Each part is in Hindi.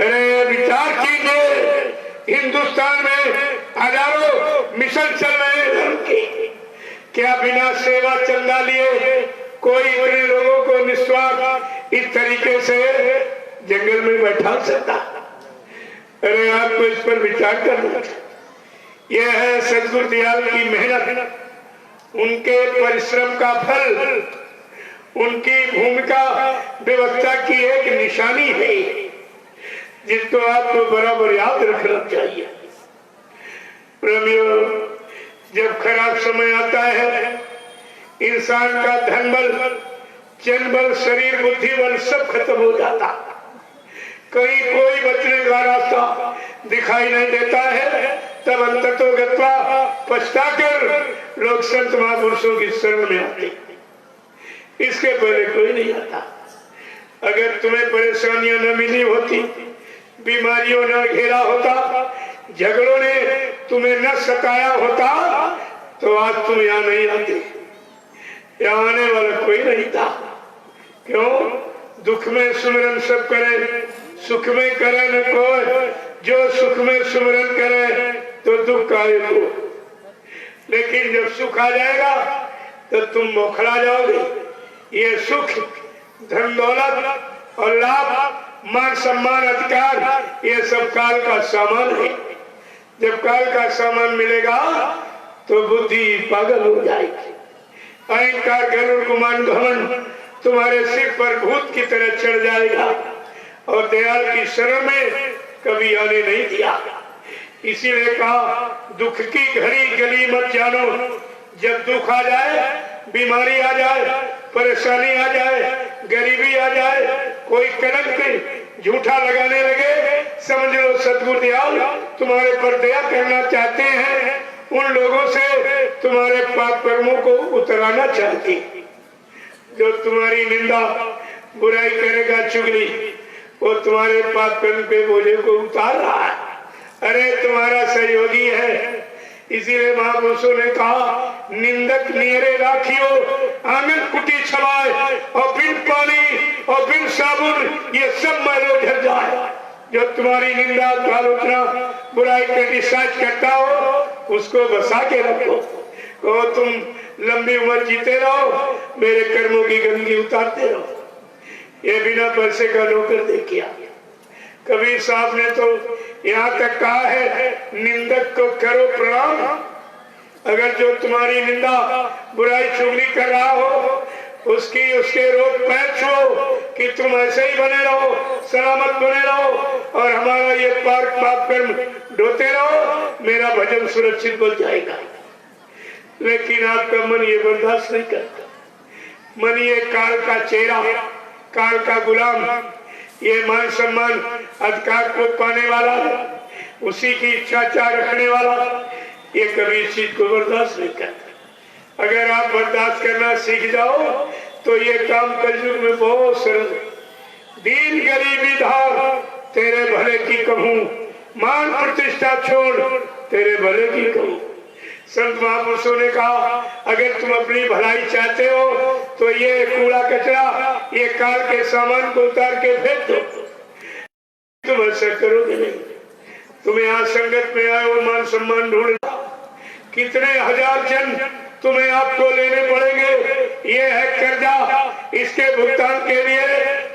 अरे विचार कीजिए, हिंदुस्तान में हजारों मिशन चल रहे हैं, क्या बिना सेवा चंदा लिए कोई इतने लोगों को निस्वार्थ इस तरीके से जंगल में बैठा सकता? अरे आपको इस पर विचार करना। यह है सदगुरु दयाल की मेहनत, उनके परिश्रम का फल, उनकी भूमिका व्यवस्था की एक निशानी है जिसको आपको बराबर याद रखना चाहिए। प्रेमियों, जब खराब समय आता है, इंसान का धन बल, जन बल, शरीर, बुद्धि बल सब खत्म हो जाता, कहीं कोई बचने का रास्ता दिखाई नहीं देता है, तब अंततोगत्वा पछताकर लोग संत महापुरुषों की शरण में आते। इसके पहले कोई नहीं आता। अगर तुम्हें परेशानियां न मिली होती, बीमारियों न घेरा होता, झगड़ों ने तुम्हें न सताया होता, तो आज तुम यहाँ नहीं आते। यहाँ आने वाला कोई नहीं था। क्यों? दुख में सुमिरन सब करे, सुख में करे न कोई, जो सुख में सुमिरन करे तो दुख काहे को। लेकिन जब सुख आ जाएगा तो तुम बौखला जाओगे। ये सुख, धन दौलत और लाभ, मान सम्मान, अधिकार, ये सब काल का सामान है। जब काल का सामान मिलेगा तो बुद्धि पागल हो जाएगी। अहंकार, गरुड़, गुमान, घमंड तुम्हारे सिर पर भूत की तरह चढ़ जाएगा और दयाल की शरण में कभी आने नहीं दिया। इसीलिए कहा, दुख की घड़ी गली मत जानो। जब दुख आ जाए, बीमारी आ जाए, परेशानी आ जाए, गरीबी आ जाए, कोई कलंक झूठा लगाने लगे, समझ लो सदगुरु दयाल तुम्हारे पर दया करना चाहते हैं। उन लोगों से तुम्हारे पाप कर्मों को उतराना चाहते। जो तुम्हारी निंदा, बुराई करेगा, चुगली, वो तुम्हारे पाप कर्म के बोझे को उतार रहा है। अरे तुम्हारा सहयोगी है। इसीलिए महापुरुषों ने कहा, निंदक नियरे राखियो, आंगन कुटी छवाए, और बिन पानी और बिन साबुन ये सब मैलों झड़ जाए। जो तुम्हारी निंदा, आलोचना, बुराई क्रिटिसाइज करता हो, उसको बसा के रखो। कहो तुम लंबी उम्र जीते रहो, मेरे कर्मों की गंदगी उतारते रहो। ये बिना पैसे का नौकर देखिए। कबीर साहब ने तो यहाँ तक कहा है, निंदक को करो प्रणाम। अगर जो तुम्हारी निंदा, बुराई, चुगली कर रहा हो, उसके रोग पैर छो कि तुम ऐसे ही बने रहो, सलामत बने रहो और हमारा ये पाप कर्म ढोते रहो, मेरा भजन सुरक्षित हो जाएगा। लेकिन आपका मन ये बर्दाश्त नहीं करता। मन ये काल का चेहरा, काल का गुलाम, ये मान सम्मान, अधिकार को पाने वाला, उसी की इच्छा चाह रखने वाला, ये कभी इस चीज को बर्दाश्त नहीं करता। अगर आप बर्दाश्त करना सीख जाओ तो ये काम कलयुग में बहुत सरल। दीन गरीबी धार, तेरे भले की कहूँ, मान प्रतिष्ठा छोड़, तेरे भले की कहूँ। संत महापुरुषों ने कहा, अगर तुम अपनी भलाई चाहते हो तो ये कूड़ा कचरा, ये काल के सामान को उतार के फेंक दो। तुम ऐसा करोगे नहीं। तुम यहाँ संगत में आए हो, मान सम्मान ढूंढ, कितने हजार जन तुम्हें आपको लेने पड़ेंगे। ये है कर्जा, इसके भुगतान के लिए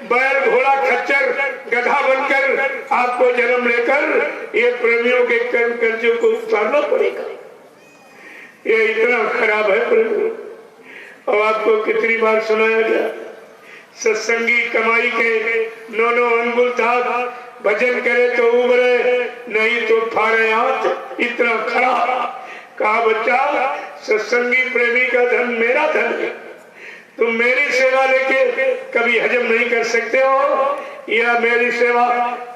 बैल, घोड़ा, खच्चर, गधा बनकर आपको जन्म लेकर ये प्रेमियों के कर्म कर्जों को उतारना पड़ेगा। ये इतना खराब है प्रेमियों। और आपको कितनी बार सुनाया गया, सत्संगी कमाई के 9 अंगुल था, भजन करे तो उबरे, नहीं तो फाड़े हाथ। इतना खराब। कहा, बच्चा, सत्संगी प्रेमी का धन मेरा धन है। तुम मेरी सेवा लेके कभी हजम नहीं कर सकते हो, या मेरी सेवा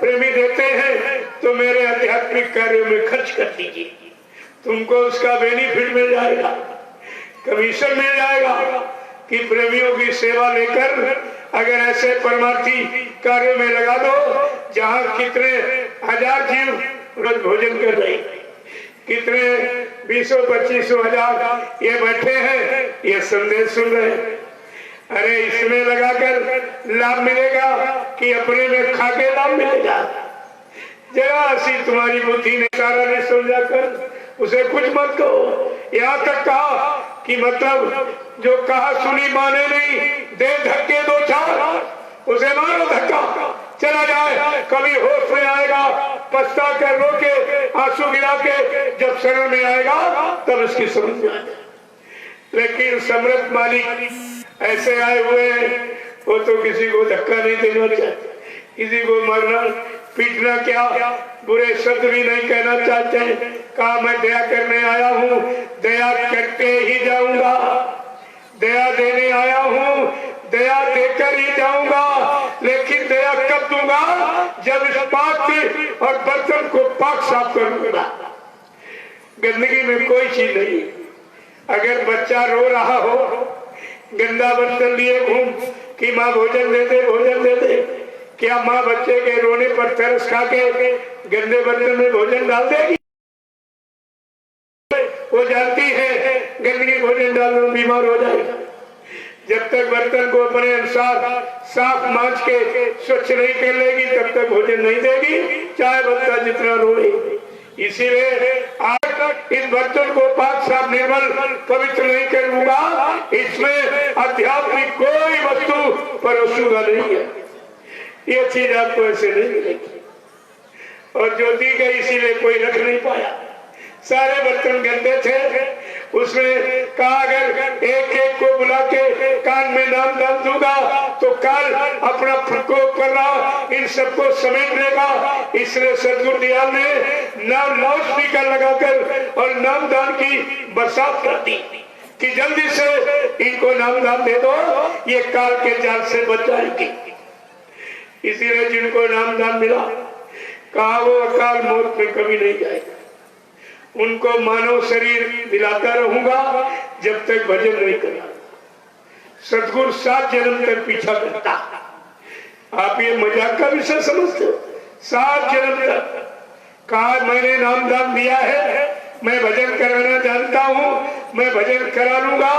प्रेमी देते हैं तो मेरे आध्यात्मिक कार्यों में खर्च कर दीजिए। तुमको उसका बेनिफिट मिल जाएगा, कमीशन मिल जाएगा कि प्रेमियों की सेवा लेकर अगर ऐसे परमार्थी कार्यों में लगा दो जहाँ कितने हजार जीव रोज भोजन कर रहे, कितने 20-25 हजार ये बैठे हैं, ये संदेश सुन रहे हैं। अरे इसमें लगाकर लाभ मिलेगा कि अपने में खा के लाभ मिलेगा? जरा सी तुम्हारी बुद्धि ने सारा नहीं समझा कर उसे कुछ मत कहो। यहाँ तक कहा कि मतलब जो कहा सुनी माने नहीं, दे धक्के दो चार, उसे मारो धक्का, चला जाए, कभी होश में आएगा, पछता कर रोके, आंसू गिरा के जब शरण में आएगा तब उसकी समझ में आएगा। लेकिन समृद्ध मालिक ऐसे आए हुए हैं, वो तो किसी को धक्का नहीं देना चाहते, किसी को मारना पीटना क्या, बुरे शब्द भी नहीं कहना चाहते हैं। कहा मैं दया करने आया हूँ, दया करके ही जाऊंगा, दया देने आया हूँ, दया देकर ही जाऊंगा। लेकिन दया कब दूंगा? जब इस पात्र और बर्तन को पाक साफ करूंगा। गंदगी में कोई चीज नहीं। अगर बच्चा रो रहा हो, गंदा बर्तन लिए घूम कि माँ भोजन दे दे, भोजन दे दे, क्या माँ बच्चे के रोने पर तरस खा के गंदे बर्तन में भोजन डाल देगी? वो जानती है गंदगी भोजन डालने में बीमार हो जाएगा। जब तक बर्तन को अपने अनुसार साफ मांज के स्वच्छ नहीं कर लेगी तब तक भोजन नहीं देगी, चाहे बच्चा जितना रोए। इसीलिए आज तक इस बर्तन को पाक साफ निर्मल पवित्र नहीं करूंगा, इसमें आध्यात्मिक कोई वस्तु परोसूंगा नहीं है। ये चीज आपको ऐसे नहीं मिलेगी। और जो दी गई इसीलिए कोई रख नहीं पाया। सारे बर्तन गंदे थे। उसमें कहा अगर एक एक को बुला के कान में नाम डाल दूंगा तो काल अपना प्रकोप कर रहा इन सबको समेट लेगा। इसलिए सदगुरु दयाल ने नाम लाउड स्पीकर लगाकर और नामदान की बरसात कर दी कि जल्दी से इनको नामदान दे दो, ये काल के जाल से बच जाएगी। इसीलिए जिनको नामदान मिला कहा वो अकाल मौत में कभी नहीं जाएगा। उनको मानव शरीर दिलाता रहूंगा जब तक भजन नहीं करना। सतगुरु 7 जन्म तक पीछा करता। आप ये मजाक का विषय समझते हो? 7 जन्म तक कहा मैंने नामदान दिया है, मैं भजन कराना जानता हूँ, मैं भजन करा लूंगा।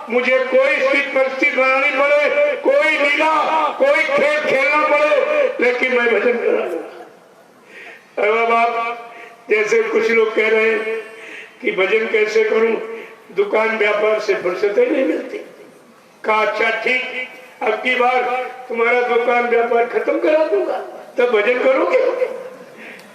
मुझे कोई स्थिति परिस्थिति बनानी पड़े, कोई लीला, कोई खेल खेलना पड़े, लेकिन मैं भजन करा लूंगा। अब आप जैसे कुछ लोग कह रहे हैं कि भजन कैसे करूं, दुकान व्यापार से फुर्सतें नहीं मिलती। कहा अच्छा ठीक, अब की बार तुम्हारा दुकान व्यापार खत्म करा दूंगा तब भजन करोगे।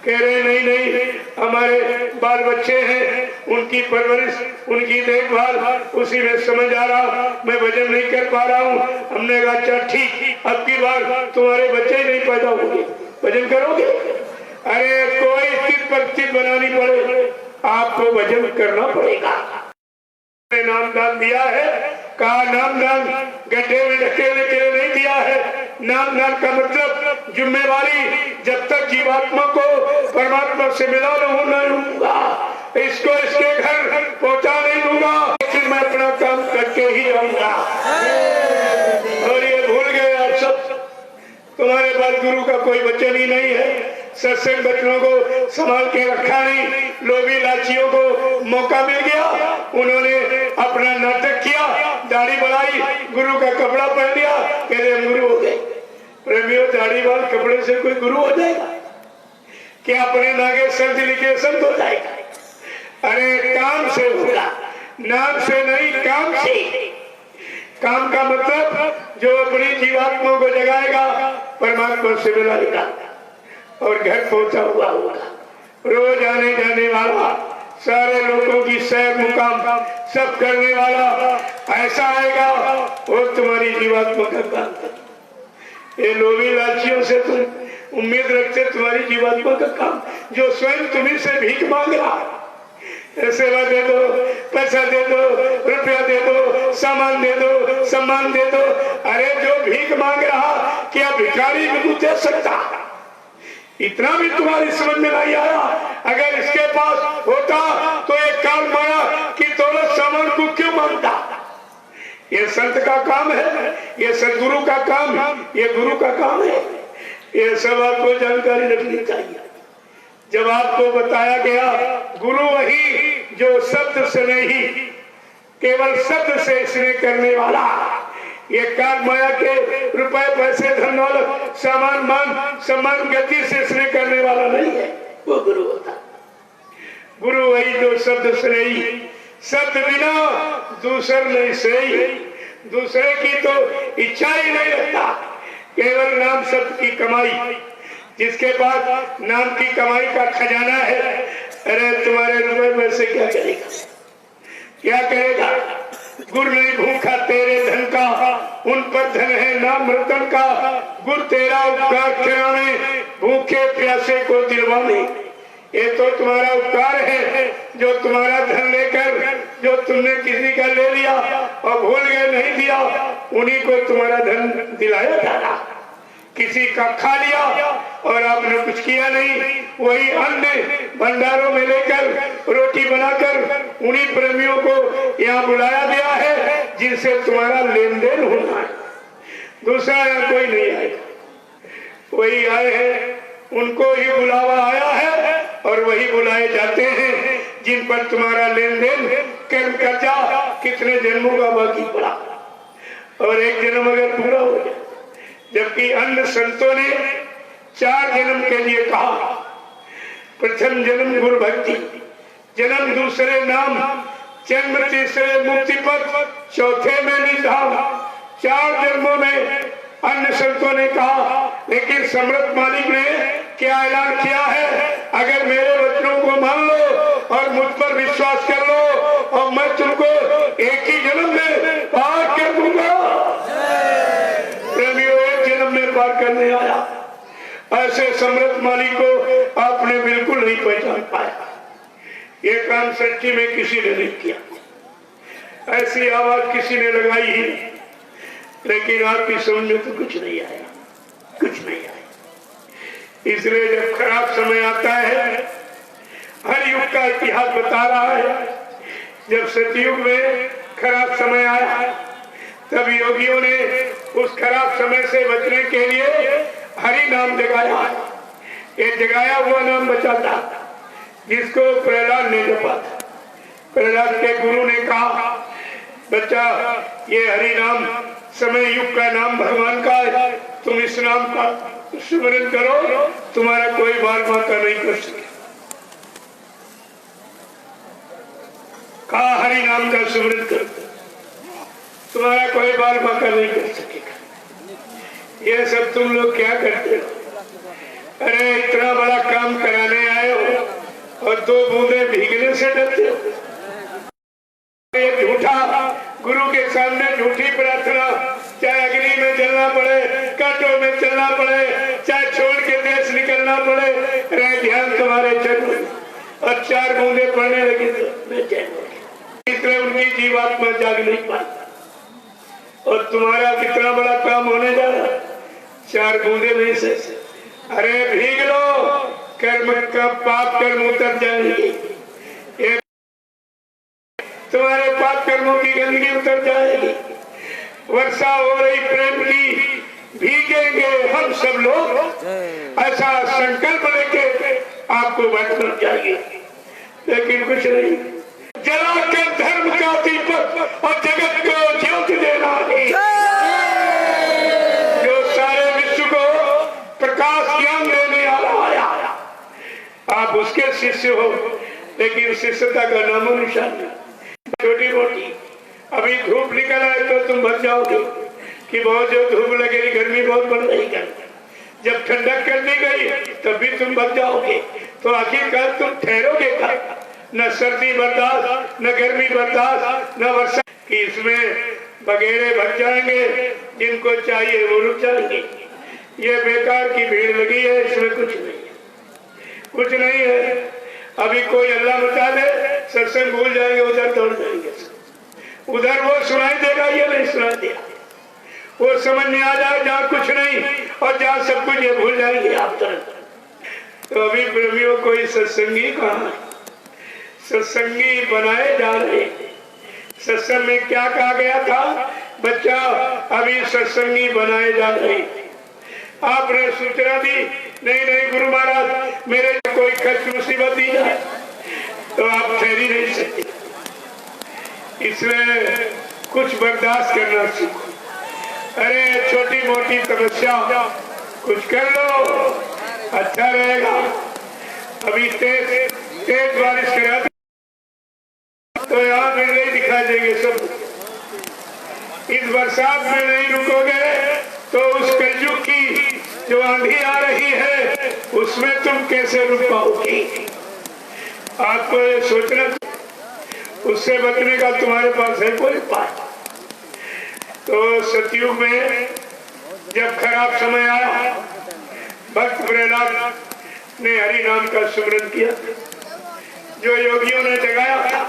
कह रहे नहीं नहीं, हमारे बाल बच्चे हैं, उनकी परवरिश, उनकी देखभाल, उसी में समझ आ रहा, मैं भजन नहीं कर पा रहा हूँ। हमने कहा अच्छा ठीक, अब की बार तुम्हारे बच्चे ही नहीं पैदा होंगे, भजन करोगे? अरे कोई स्थिति परिस्थिति बनानी पड़े, आपको भजन करना पड़ेगा। नामदान दिया है, कहा नामदान गड्ढे में ढकेलने के लिए नहीं दिया है। नामदान का मतलब जिम्मेवारी, जब तक जीवात्मा को परमात्मा से मिला नहीं दूंगा, इसको इसके घर पहुंचा नहीं दूंगा, लेकिन मैं अपना काम करके ही जाऊंगा। और ये भूल गए आप सब, तुम्हारे पास गुरु का कोई वचन ही नहीं है। सत्संग बच्चों को संभाल के रखा नहीं, लोभी लाचियों को मौका मिल गया, उन्होंने अपना नाटक किया, दाढ़ी बढ़ाई, गुरु का कपड़ा पहन लिया, कहते हम गुरु हो गए। प्रेमियों, दाढ़ी वाल कपड़े से कोई गुरु हो जाएगा क्या? अपने नागे संत लिखे संत हो जाएगा? अरे काम से होगा, नाम से नहीं, काम से। काम का मतलब जो अपनी जीवात्मा को जगाएगा, परमात्मा से मिलाएगा और घर पहुंचा हुआ होगा, रोज आने जाने वाला, सारे लोगों की सैर मुकाम सब करने वाला ऐसा आएगा, वो तुम्हारी जीवात्मा का काम। ये लोभी लाचियों से तुम उम्मीद रखते तुम्हारी जीवात्मा का काम, जो स्वयं तुम्हें से भीख मांग रहा, सेवा दे दो, पैसा दे दो, रुपया दे दो, सामान दे दो, सम्मान दे दो। अरे जो भीख मांग रहा, क्या भिखारी भी दे सकता? इतना भी तुम्हारी समझ में नहीं आया? अगर इसके पास होता तो ये काल माया की दौलत सामान को क्यों मांगता? ये संत का काम है, ये सदगुरु का काम है, ये गुरु का काम है। ये सब आपको जानकारी रखनी चाहिए। जब आपको बताया गया गुरु वही जो शब्द से नहीं, केवल शब्द से स्नेह करने वाला, ये काल माया के रुपए पैसे धन दौलत सामान मान सम्मान गति से स्नेह करने वाला नहीं है, वो गुरु होता। गुरु वही जो शब्द स्नेही, शब्द बिना दूसर नहीं सही, दूसरे की तो इच्छा ही नहीं रखता, केवल नाम शब्द की कमाई। जिसके पास नाम की कमाई का खजाना है, अरे तुम्हारे रुपए में से क्या करेगा, क्या करेगा। गुर नहीं भूखा तेरे धन का, उन पर धन है नाम रतन का। गुर तेरा उपकार खिलाने, भूखे प्यासे को दिलवाने। ये तो तुम्हारा उपकार है, जो तुम्हारा धन लेकर जो तुमने किसी का ले लिया और भूल गए नहीं दिया, उन्हीं को तुम्हारा धन दिलाया जाना। किसी का खा लिया और आपने कुछ किया नहीं, वही अन्न भंडारों में लेकर रोटी बनाकर उन्हीं प्रेमियों को यहाँ बुलाया गया है जिनसे तुम्हारा लेन देन होना है। दूसरा यहाँ कोई नहीं आएगा, वही आए हैं, उनको ही बुलावा आया है और वही बुलाए जाते हैं जिन पर तुम्हारा लेन देन कर्म कर्जा कितने जन्मों का बाकी पड़ा, और एक जन्म अगर पूरा हो जाए। जबकि अन्य संतों ने 4 जन्म के लिए कहा। प्रथम जन्म गुरु भक्ति, जन्म दूसरे नाम, जन्म तीसरे मुक्ति पथ, चौथे में निधान। 4 जन्मों में अन्य संतों ने कहा, लेकिन समर्थ मालिक ने क्या ऐलान किया है, अगर मेरे वचनों को मान लो और मुझ पर विश्वास कर लो और मैं तुमको एक ही जन्म में पार कर दूंगा। प्रेमियों, एक जन्म में पार करने आया, ऐसे समर्थ मालिक को आपने बिल्कुल नहीं पहचान पाया। ये काम सृष्टि में किसी ने नहीं किया, ऐसी आवाज किसी ने लगाई ही, लेकिन आपकी समझ में तो कुछ नहीं आया, कुछ नहीं आया। इसलिए जब खराब समय आता है, हर युग का इतिहास बता रहा है, जब सतयुग में खराब समय आया तब योगियों ने उस खराब समय से बचने के लिए हरि नाम जगाया। ये जगाया हुआ नाम बचाता, जिसको प्रहलाद ने जपा था। प्रहलाद के गुरु ने कहा, बच्चा ये हरि नाम समय युग का नाम भगवान का है, तुम इस नाम का सुमिरन करो, तुम्हारा कोई बाल बांका नहीं कर सके। कहा हरि नाम का सुमिरन करो, तुम्हारा कोई बाल बांका नहीं कर सकेगा। ये सब तुम लोग क्या करते हो? अरे इतना बड़ा काम कराने आए हो और 2 बूंदे भीगने से डरते हो। झूठा गुरु के सामने झूठी प्रार्थना, चाहे अग्नि में जलना पड़े, कांटों में चलना पड़े, चाहे छोड़ के देश निकलना पड़े, रहे ध्यान तुम्हारे चरण और 4 बूंदे पड़ने लगे तो बेचैन हो गए। इसलिए उनकी जीवात्मा जाग नहीं पाती। और तुम्हारा कितना बड़ा काम होने जा रहा है, 4 बूंदे नहीं से। अरे भीग लो, कर्म का पाप कर्म उतर जाएंगे, तुम्हारे पाप कर्मों की गंदगी उतर जाएगी। वर्षा हो रही प्रेम की, भीगेंगे हम सब लोग, ऐसा संकल्प लेके आपको बैठना चाहिए। लेकिन कुछ नहीं, जलाकर धर्म का दीपक और जगत को ज्योति देना है, जो सारे विश्व को प्रकाश ज्ञान देने आया। आप उसके शिष्य हो, लेकिन शिष्यता का नामो निशान नहीं। छोटी मोटी अभी धूप निकल आए तो तुम भर जाओगे कि बहुत जो धूप लगेगी, गर्मी बहुत बढ़ रही है। जब ठंडक कर दी गई तब भी तुम भर जाओगे, तो आखिरकार तुम ठहरोगे का? न सर्दी बर्दाश्त, न गर्मी बर्दाश्त, न वर्षा। कि इसमें बगेरे भर जाएंगे, जिनको चाहिए वो रुक जाएंगे। ये बेकार की भीड़ लगी है, इसमें कुछ नहीं है, कुछ नहीं है। अभी कोई अल्लाह बता दे, सत्संग भूल जाएंगे, उधर दौड़ जाएंगे, उधर वो सुनाई देगा, ये नहीं सुनाई देगा। वो समझ में आ जाए जहाँ कुछ नहीं और जहाँ सब कुछ, ये भूल जाएंगे आप तुरंत। तो अभी प्रेमियों कोई सत्संगी कहाँ है? सत्संगी बनाए जा रहे। सत्संग में क्या कहा गया था? बच्चा अभी सत्संगी बनाए जा रहे। आपने सूचना दी, नहीं गुरु महाराज मेरे कोई कष्ट मुसीबत दी जाए, तो आप ठहरी नहीं सकते। इसलिए कुछ बर्दाश्त करना सीखो। अरे छोटी मोटी तपस्या कुछ कर लो, अच्छा रहेगा। अभी तेज बारिश करा तो यहाँ में नहीं दिखा देंगे सब। इस बरसात में नहीं रुकोगे तो उस कलयुग की जो आंधी आ रही है उसमें तुम कैसे रुक पाओगी? आपको ये सोचना, उससे बचने का तुम्हारे पास है कोई उपाय? तो सतयुग में जब खराब समय आया, भक्त प्रहलाद ने हरि नाम का सुमरन किया। जो योगियों ने जगाया था,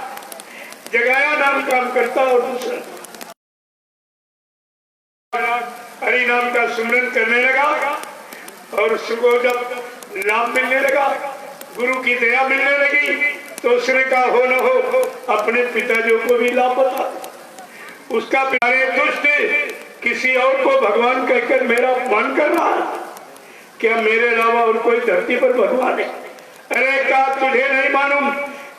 जगाया नाम काम करता और दूसरा हरि नाम का सुमरन करने लगा और उसको जब लाभ मिलने लगा, गुरु की दया मिलने लगी, तो उसने कहा हो न हो अपने पिताजी को भी लाभ बता। उसका प्यारे दुष्ट किसी और को भगवान कहकर मेरा अपमान कर रहा है, क्या मेरे अलावा और कोई धरती पर भगवान है? अरे क्या तुझे नहीं मालूम,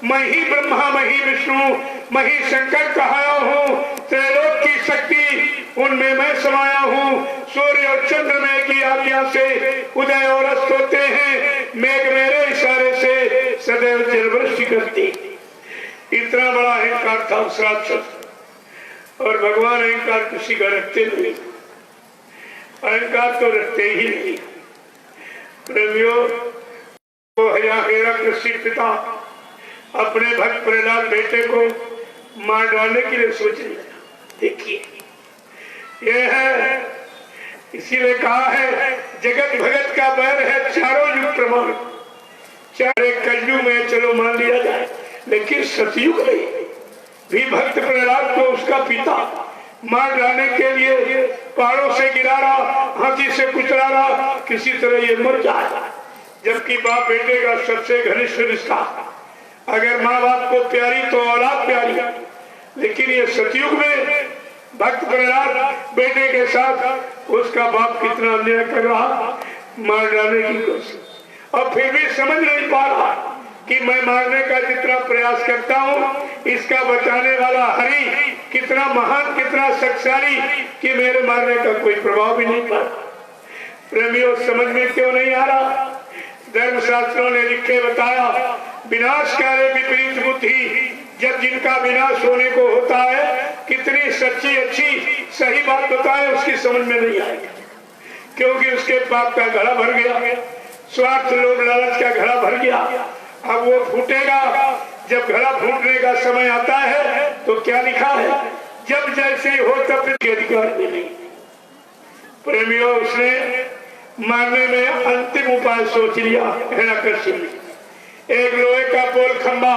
मैं ही ब्रह्मा, मैं ही विष्णु, मैं ही शंकर कहाया हूँ। त्रैलोक की शक्ति उनमें मैं समाया हूँ। सूर्य और चंद्रमा की आज्ञा से उदय और अस्त होते हैं, मेघ मेरे इशारे से सदैव जलवृष्टि करती। इतना बड़ा अहंकार था उस राक्षस। और भगवान अहंकार किसी का रखते नहीं, अहंकार तो रखते ही नहीं। प्रेमियों, कृषि पिता अपने भक्त प्रहलाद बेटे को मार डालने के लिए सोच रहे। देखिए, यह है, इसीलिए कहा है जगत भगत का बैर है चारों युग प्रमाण। चारे कलयुग में चलो मान लिया जाए, लेकिन सतयुग में भी भक्त प्रहलाद को उसका पिता मार डालने के लिए पहाड़ों से गिरा रहा, हाथी से कुचला रहा, किसी तरह ये मर जाए। जबकि बाप बेटे का सबसे घनिष्ठ रिश्ता, अगर माँ बाप को प्यारी तो औलाद प्यारी। लेकिन ये सतयुग में भक्त प्रहलाद बेटे के साथ उसका बाप कितना अन्याय कर रहा, मार डालने की कोशिश, और फिर भी समझ नहीं पा रहा कि मैं मारने का जितना प्रयास करता हूँ, इसका बचाने वाला हरि कितना महान, कितना शक्तिशाली कि मेरे मारने का कोई प्रभाव भी नहीं पड़ा। प्रेमियों, समझ में क्यों नहीं आ रहा? धर्मशास्त्रों ने लिखे बताया, विनाशकारी विपरीत बुद्धि, जब जिनका विनाश होने को होता है, कितनी सच्ची अच्छी सही बात बताए उसकी समझ में नहीं आएगी, क्योंकि उसके पाप का घड़ा भर गया, स्वार्थ लोभ लालच का घड़ा भर गया। अब वो फूटेगा। जब घड़ा फूटने का समय आता है तो क्या लिखा है, जब जैसे हो तब के अधिकार में नहीं। प्रेमियों, उसने मारने में अंतिम उपाय सोच लिया। हिरण्यकश्यप ने एक लोहे का पोल खंभा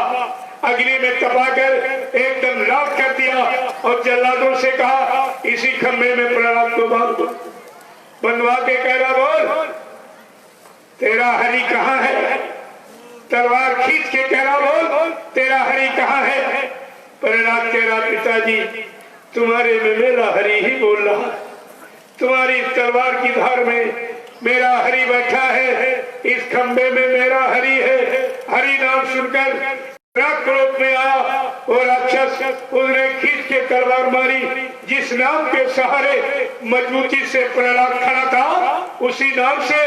अग्नि में तपाकर एकदम लाख कर दिया और जल्लादों से कहा, इसी खंभे में प्रहलाद को बांध दो। बंधवा के कह रहा, बोल तेरा हरि कहाँ है? तलवार खींच के कह रहा, बोल तेरा हरि कहाँ है? प्रहलाद कह रहा, पिताजी तुम्हारे में मेरा हरि ही बोल रहा है, तुम्हारी तलवार की धार में मेरा हरि बैठा है, इस खंबे में मेरा हरि है। हरि नाम सुनकर क्रोध में आया और राक्षस उसने खींच के तलवार मारी। जिस नाम के सहारे मजबूती से प्रहलाद खड़ा था, उसी नाम से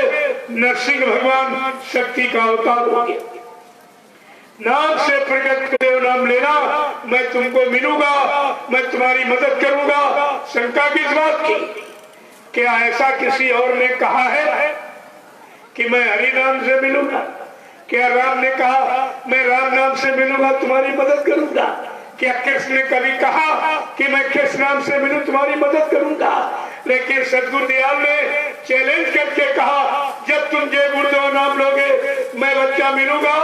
नरसिंह भगवान शक्ति का अवतार हो गया। नाम से प्रकट देव नाम लेना, मैं तुमको मिलूंगा, मैं तुम्हारी मदद करूंगा। शंका किस बात की? क्या ऐसा किसी और ने कहा है कि मैं हरि नाम से मिलूंगा? क्या राम ने कहा मैं राम नाम से मिलूंगा, तुम्हारी मदद करूंगा? क्या कृष्ण ने कभी कहा कि मैं कृष्ण नाम से मिलूं, तुम्हारी मदद करूंगा? लेकिन सदगुरु दयाल ने चैलेंज करके कहा, जब तुम जय गुरुदेव नाम लोगे, मैं बच्चा मिलूंगा,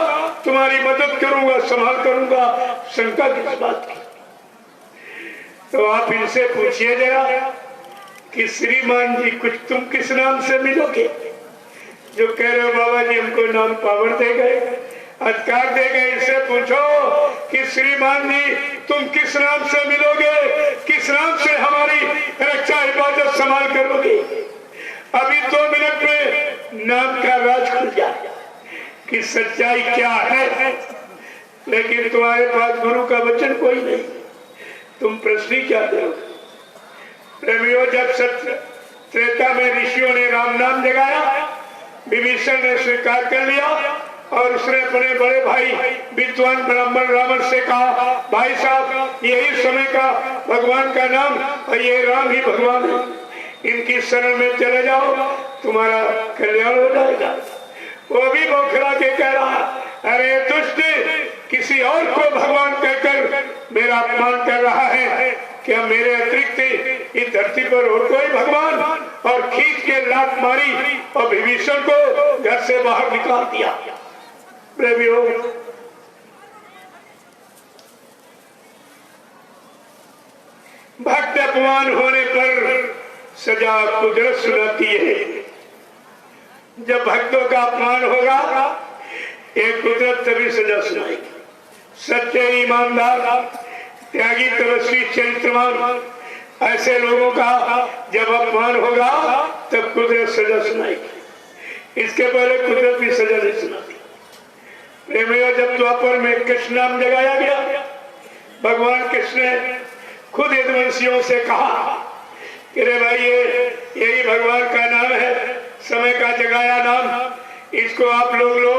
तुम्हारी मदद करूंगा, संभाल करूंगा। शंका किस बात की? तो आप इनसे पूछिए जरा कि श्रीमान जी कुछ तुम किस नाम से मिलोगे? जो कह रहे हो बाबा जी हमको नाम पावर दे गए, अधिकार दे गए, इनसे पूछो कि श्रीमान जी तुम किस नाम से मिलोगे, किस नाम से हमारी रक्षा हिफाजत संभाल करोगे? अभी 2 मिनट में नाम का राज खुल जाए कि सच्चाई क्या है। लेकिन तुम्हारे पास गुरु का वचन कोई नहीं, तुम प्रश्न क्या करोगे? प्रेमियों, जब सत्य त्रेता में ऋषियों ने राम नाम जगाया, विभीषण ने स्वीकार कर लिया और उसने अपने बड़े भाई विद्वान ब्राह्मण रावण से कहा, भाई साहब यही समय का भगवान का नाम और ये राम ही भगवान है, इनकी शरण में चले जाओ, तुम्हारा कल्याण हो जाएगा। वो भी बौखला के कह रहा, अरे दुष्ट, किसी और को भगवान कहकर मेरा अपमान कर रहा है, क्या मेरे अतिरिक्त इस धरती पर और कोई भगवान? और खींच के लात मारी और विभीषण को घर से बाहर निकाल दिया। प्रेमियों, भक्त अपमान होने पर सजा कुदरत सुनाती है। जब भक्तों का अपमान होगा, एक कुदरत तभी सजा सुनाएगी। सच्चे ईमानदार त्यागी तपस्वी चरित्रवान ऐसे लोगों का जब अपमान होगा तब कुदरत सजा सुनाएगी, इसके पहले कुदरत भी सजा नहीं सुनाती। प्रेमियों, जब द्वापर में कृष्ण नाम जगाया गया, भगवान कृष्ण ने खुद यदुवंशियों से कहा कि रे भाई यही भगवान का नाम है, समय का जगाया नाम, इसको आप लोग लो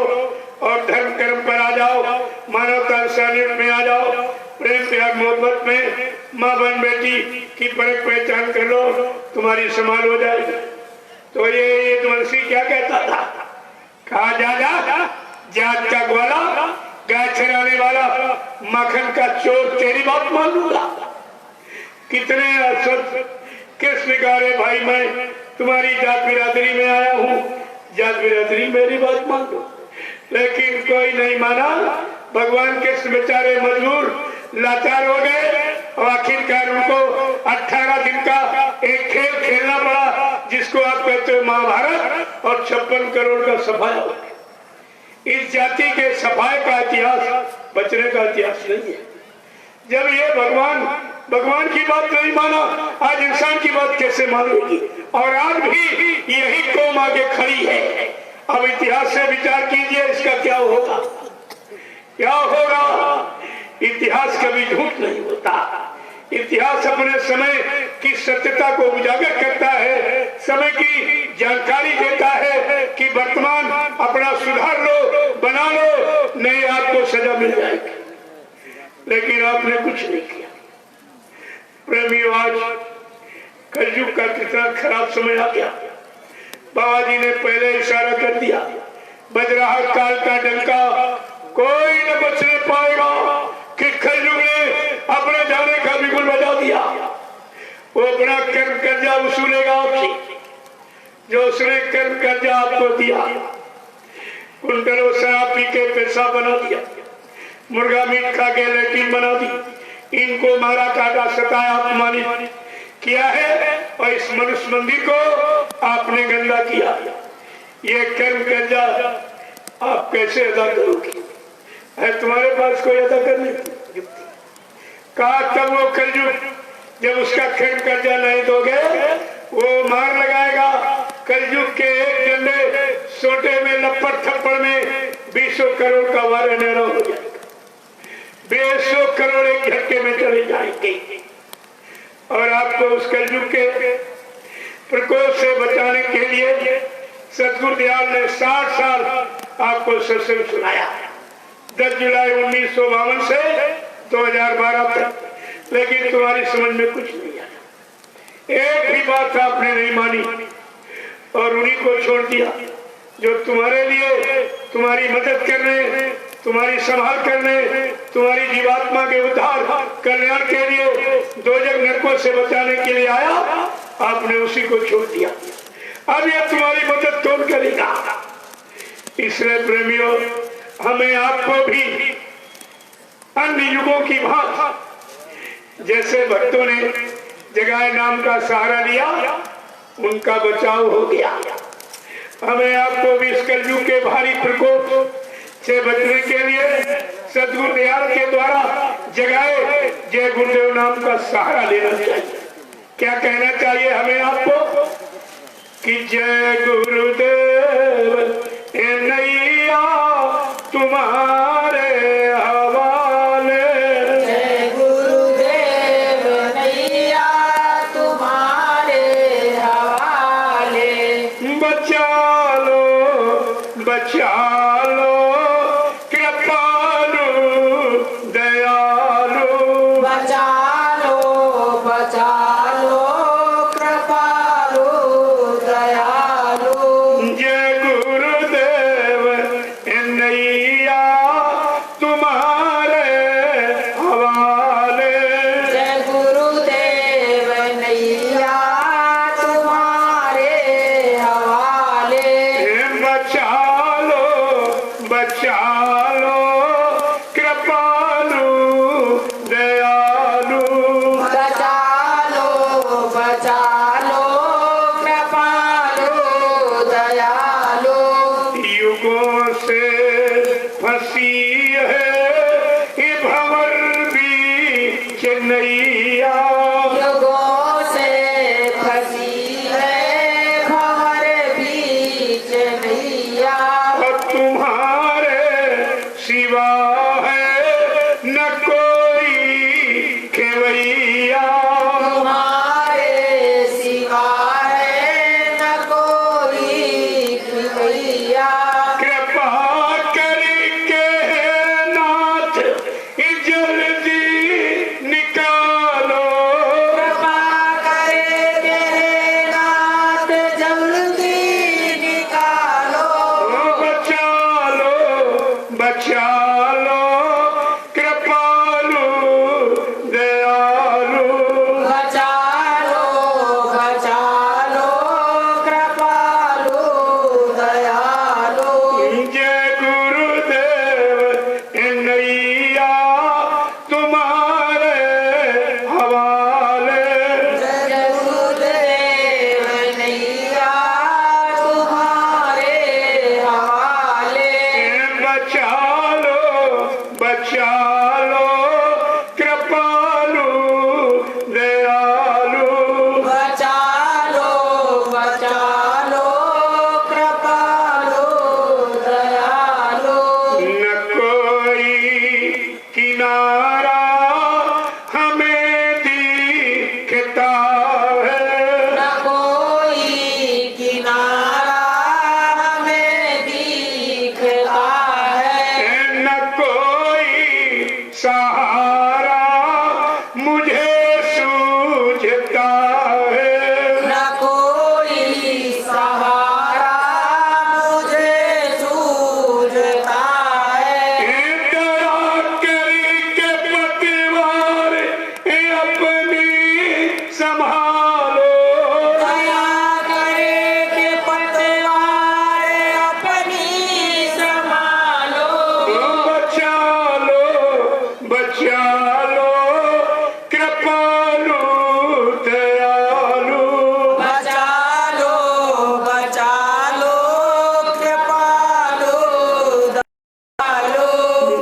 और धर्म कर्म पर आ जाओ, मानवता इंसानियत में आ जाओ, प्रेम प्यार मोहब्बत में माँ बहन बेटी की परख पहचान कर लो, तुम्हारी संभाल हो जाएगी। तो ये यदुवंशी क्या कहता था? कहा, जा जात का ग्वाला, गाय चराने वाला, मक्खन का चोर, तेरी बात मान लूंगा। कितने असद कृष्ण का, रे भाई मैं तुम्हारी जात बिरादरी में आया हूँ, जात बिरादरी मेरी बात मान लो, लेकिन कोई नहीं माना। भगवान कृष्ण बेचारे मजबूर लाचार हो गए और आखिरकार उनको 18 दिन का एक खेल खेलना पड़ा, जिसको आप कहते हो महाभारत, और 56 करोड़ का सफाया। इस जाति के सफाई का इतिहास बचने का इतिहास नहीं है। जब ये भगवान की बात नहीं माना, आज इंसान की बात कैसे मानेगी? और आज भी यही कौम आगे खड़ी है। अब इतिहास से विचार कीजिए, इसका क्या होगा? क्या होगा? इतिहास कभी झूठ नहीं होता। इतिहास अपने समय की सत्यता को उजागर करता है, समय की जानकारी देता है कि वर्तमान अपना सुधार लो, बना लो, नहीं आपको सजा मिल जाएगी। लेकिन आपने कुछ नहीं किया। प्रेमियों, आज कलयुग का कितना खराब समय आ गया। बाबा जी ने पहले इशारा कर दिया, बज रहा काल का डंका, कोई न बचने पाएगा कि कलयुग ने अपने जाने का बिगुल बजा दिया। वो अपना कर्म कर्जा वसूलेगा आपसे, जो उसने कर्म कर्जा आपको दिया। कुंटलों शराब पी के पैसा बना दिया, मुर्गा मीट खा के लेटिन बना दी, इनको मारा काटा सताया अपमानित किया है, और इस मनुष्य मंदिर को आपने गंदा किया। ये कर्म कर्जा आप कैसे अदा करोगे? है तुम्हारे पास कोई अदा करने की? कहा तब वो कलयुग जब उसका कर्म कर्जा नहीं दोगे, वो मार लगाएगा। कलयुग के एक डंडे सोटे में, लपड़ थप्पड़ में 200 करोड़ का वार न्यारा हो जाएगा। 200 करोड़ एक झटके में चले जाएंगे। और आपको उस कलयुग के प्रकोप से बचाने के लिए सतगुरु दयाल ने 60 साल आपको सत्संग सुनाया, 10 जुलाई 1952 से 2012 तक। लेकिन तुम्हारी समझ में कुछ नहीं आया, एक भी बात आपने नहीं मानी और उन्हीं को छोड़ दिया जो तुम्हारे लिए, तुम्हारी मदद करने, तुम्हारी संभाल करने, तुम्हारी जीवात्मा के उद्धार कल्याण के लिए, दोजख नरकों से बचाने के लिए आया। आपने उसी को छोड़ दिया। अब ये तुम्हारी मदद कौन करेगा? इसलिए प्रेमियों, हमें आपको भी अन्य युगों की भांति जैसे भक्तों ने जगाए नाम का सहारा लिया, उनका बचाव हो गया। हमें आपको भी इस कलयुग के भारी प्रकोप से बचने के लिए सतगुरु दयाल के द्वारा जगाए जय गुरुदेव नाम का सहारा लेना चाहिए। क्या कहना चाहिए हमें आपको कि जय गुरुदेव नैया तुम्हारे हवाले, जय गुरुदेव नैया तुम्हारे लो कृपालु दयालु। बचा लो कृपालु दयालु। जय गुरुदेव नैया तुम्हारे हवाले। जय गुरुदेव नैया तुम्हारे हवाले। बचा लो कृपालु दयालु। बचा लो कृपालु दयालु। युगों से फंसी है ये भंवर बीच नैया। युगों से फंसी है भंवर बीच नैया। और तुम्हारे सिवा है न कोई खेवैया। तुम्हारे सिवा है न कोई खिवैया। कृपा करके नाथ जल्दी निकालो। कृपा करके नाथ जल्दी निकालो। बचा लो कृपालु दयालु। बचा लो कृपालु दयालु। जय गुरुदेव नैया तुम्हारे हवाले। जय गुरुदेव नैया तुम्हारे हवाले। बचा लो कृपालु दयालु। बचा लो कृपालु दयालु। न कोई किनारा हमें दिखता है। न कोई किनारा हमें दिखता है। न कोई सहारा मुझे सूझता है। न कोई सहारा मुझे सूझता है। दया करके पतवार अपनी संभालो। दया करके पतवार अपनी संभालो। बचा लो कृपालु दयालु। बचा लो कृपालु दयालु।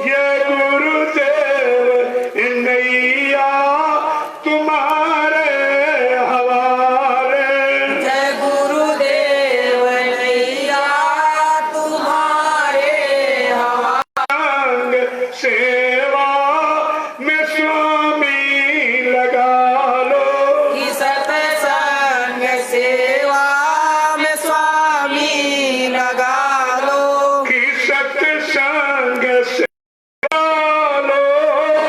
जय गुरुदेव नैया तुम्हारे हवाले। जय गुरुदेव नैया तुम्हारे हवाले। सेवा में स्वामी लगा लो। कि सत्संग सेवा में स्वामी लगा लो। कि सत्संग से लो।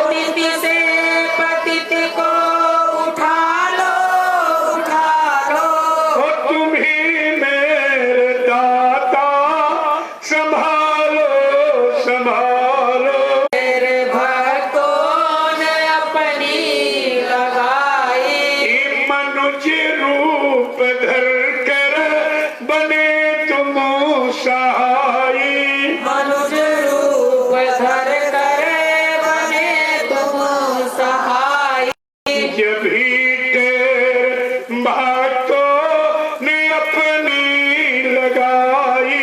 पतित से पतित को उठा लो। हो तुम ही मेरे दाता संभालो। तेरे भक्तों ने अपनी लगाई। मनुज रूप धर कर बने तुम सहाई। मनुज रूप धर कर बने तुम सहाय। जब भी तेरे भक्तों ने अपनी लगाई।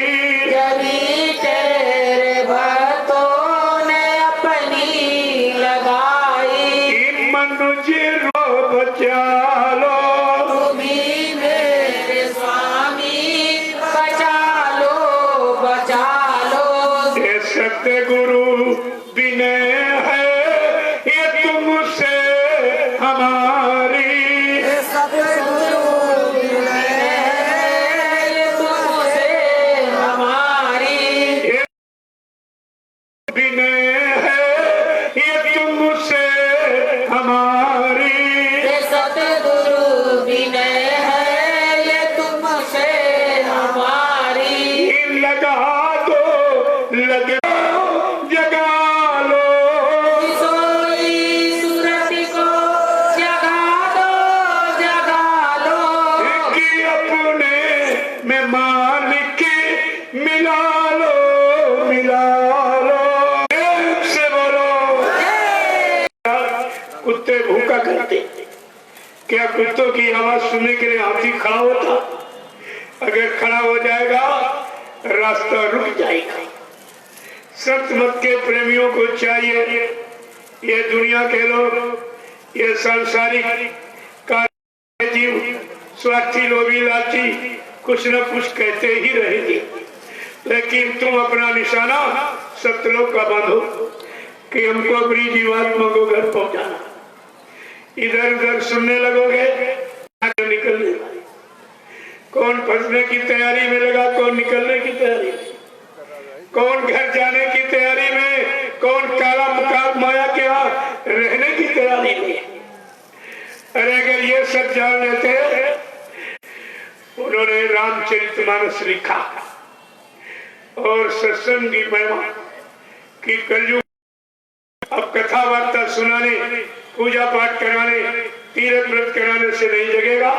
यदि तेरे भक्तों ने अपनी लगाई। मनुज रूप बचा लो। तुम्ही मेरे स्वामी बचा लो। ये सतगुरु विनय है ये तुमसे हमारी। सतगुरु विनय है तुमसे हमारी। ये करते। क्या कुत्तों की आवाज सुनने के लिए हाथी खड़ा होता? अगर खड़ा हो जाएगा रास्ता रुक जाएगा। संत मत के प्रेमियों को चाहिए, ये दुनिया के लोग, ये सांसारिक कार्य जीव स्वार्थी लोभी लालची कुछ न कुछ कहते ही रहेंगे, लेकिन तुम अपना निशाना सत्यलोक का बांधो कि हमको अपनी जीवात्मा को घर पहुंचाना। इधर उधर सुनने लगोगे निकलने वाले, कौन फंसने की तैयारी में लगा, कौन निकलने की तैयारी में, कौन घर जाने की तैयारी में, कौन काला मुकाब माया के यहाँ रहने की तैयारी में। अरे अगर ये सब जान लेते, उन्होंने रामचरितमानस लिखा और सत्संग की महिमा की कलयुग अब कथा वार्ता सुनाने, पूजा पाठ कराने, तीर्थ व्रत कराने से नहीं जगेगा।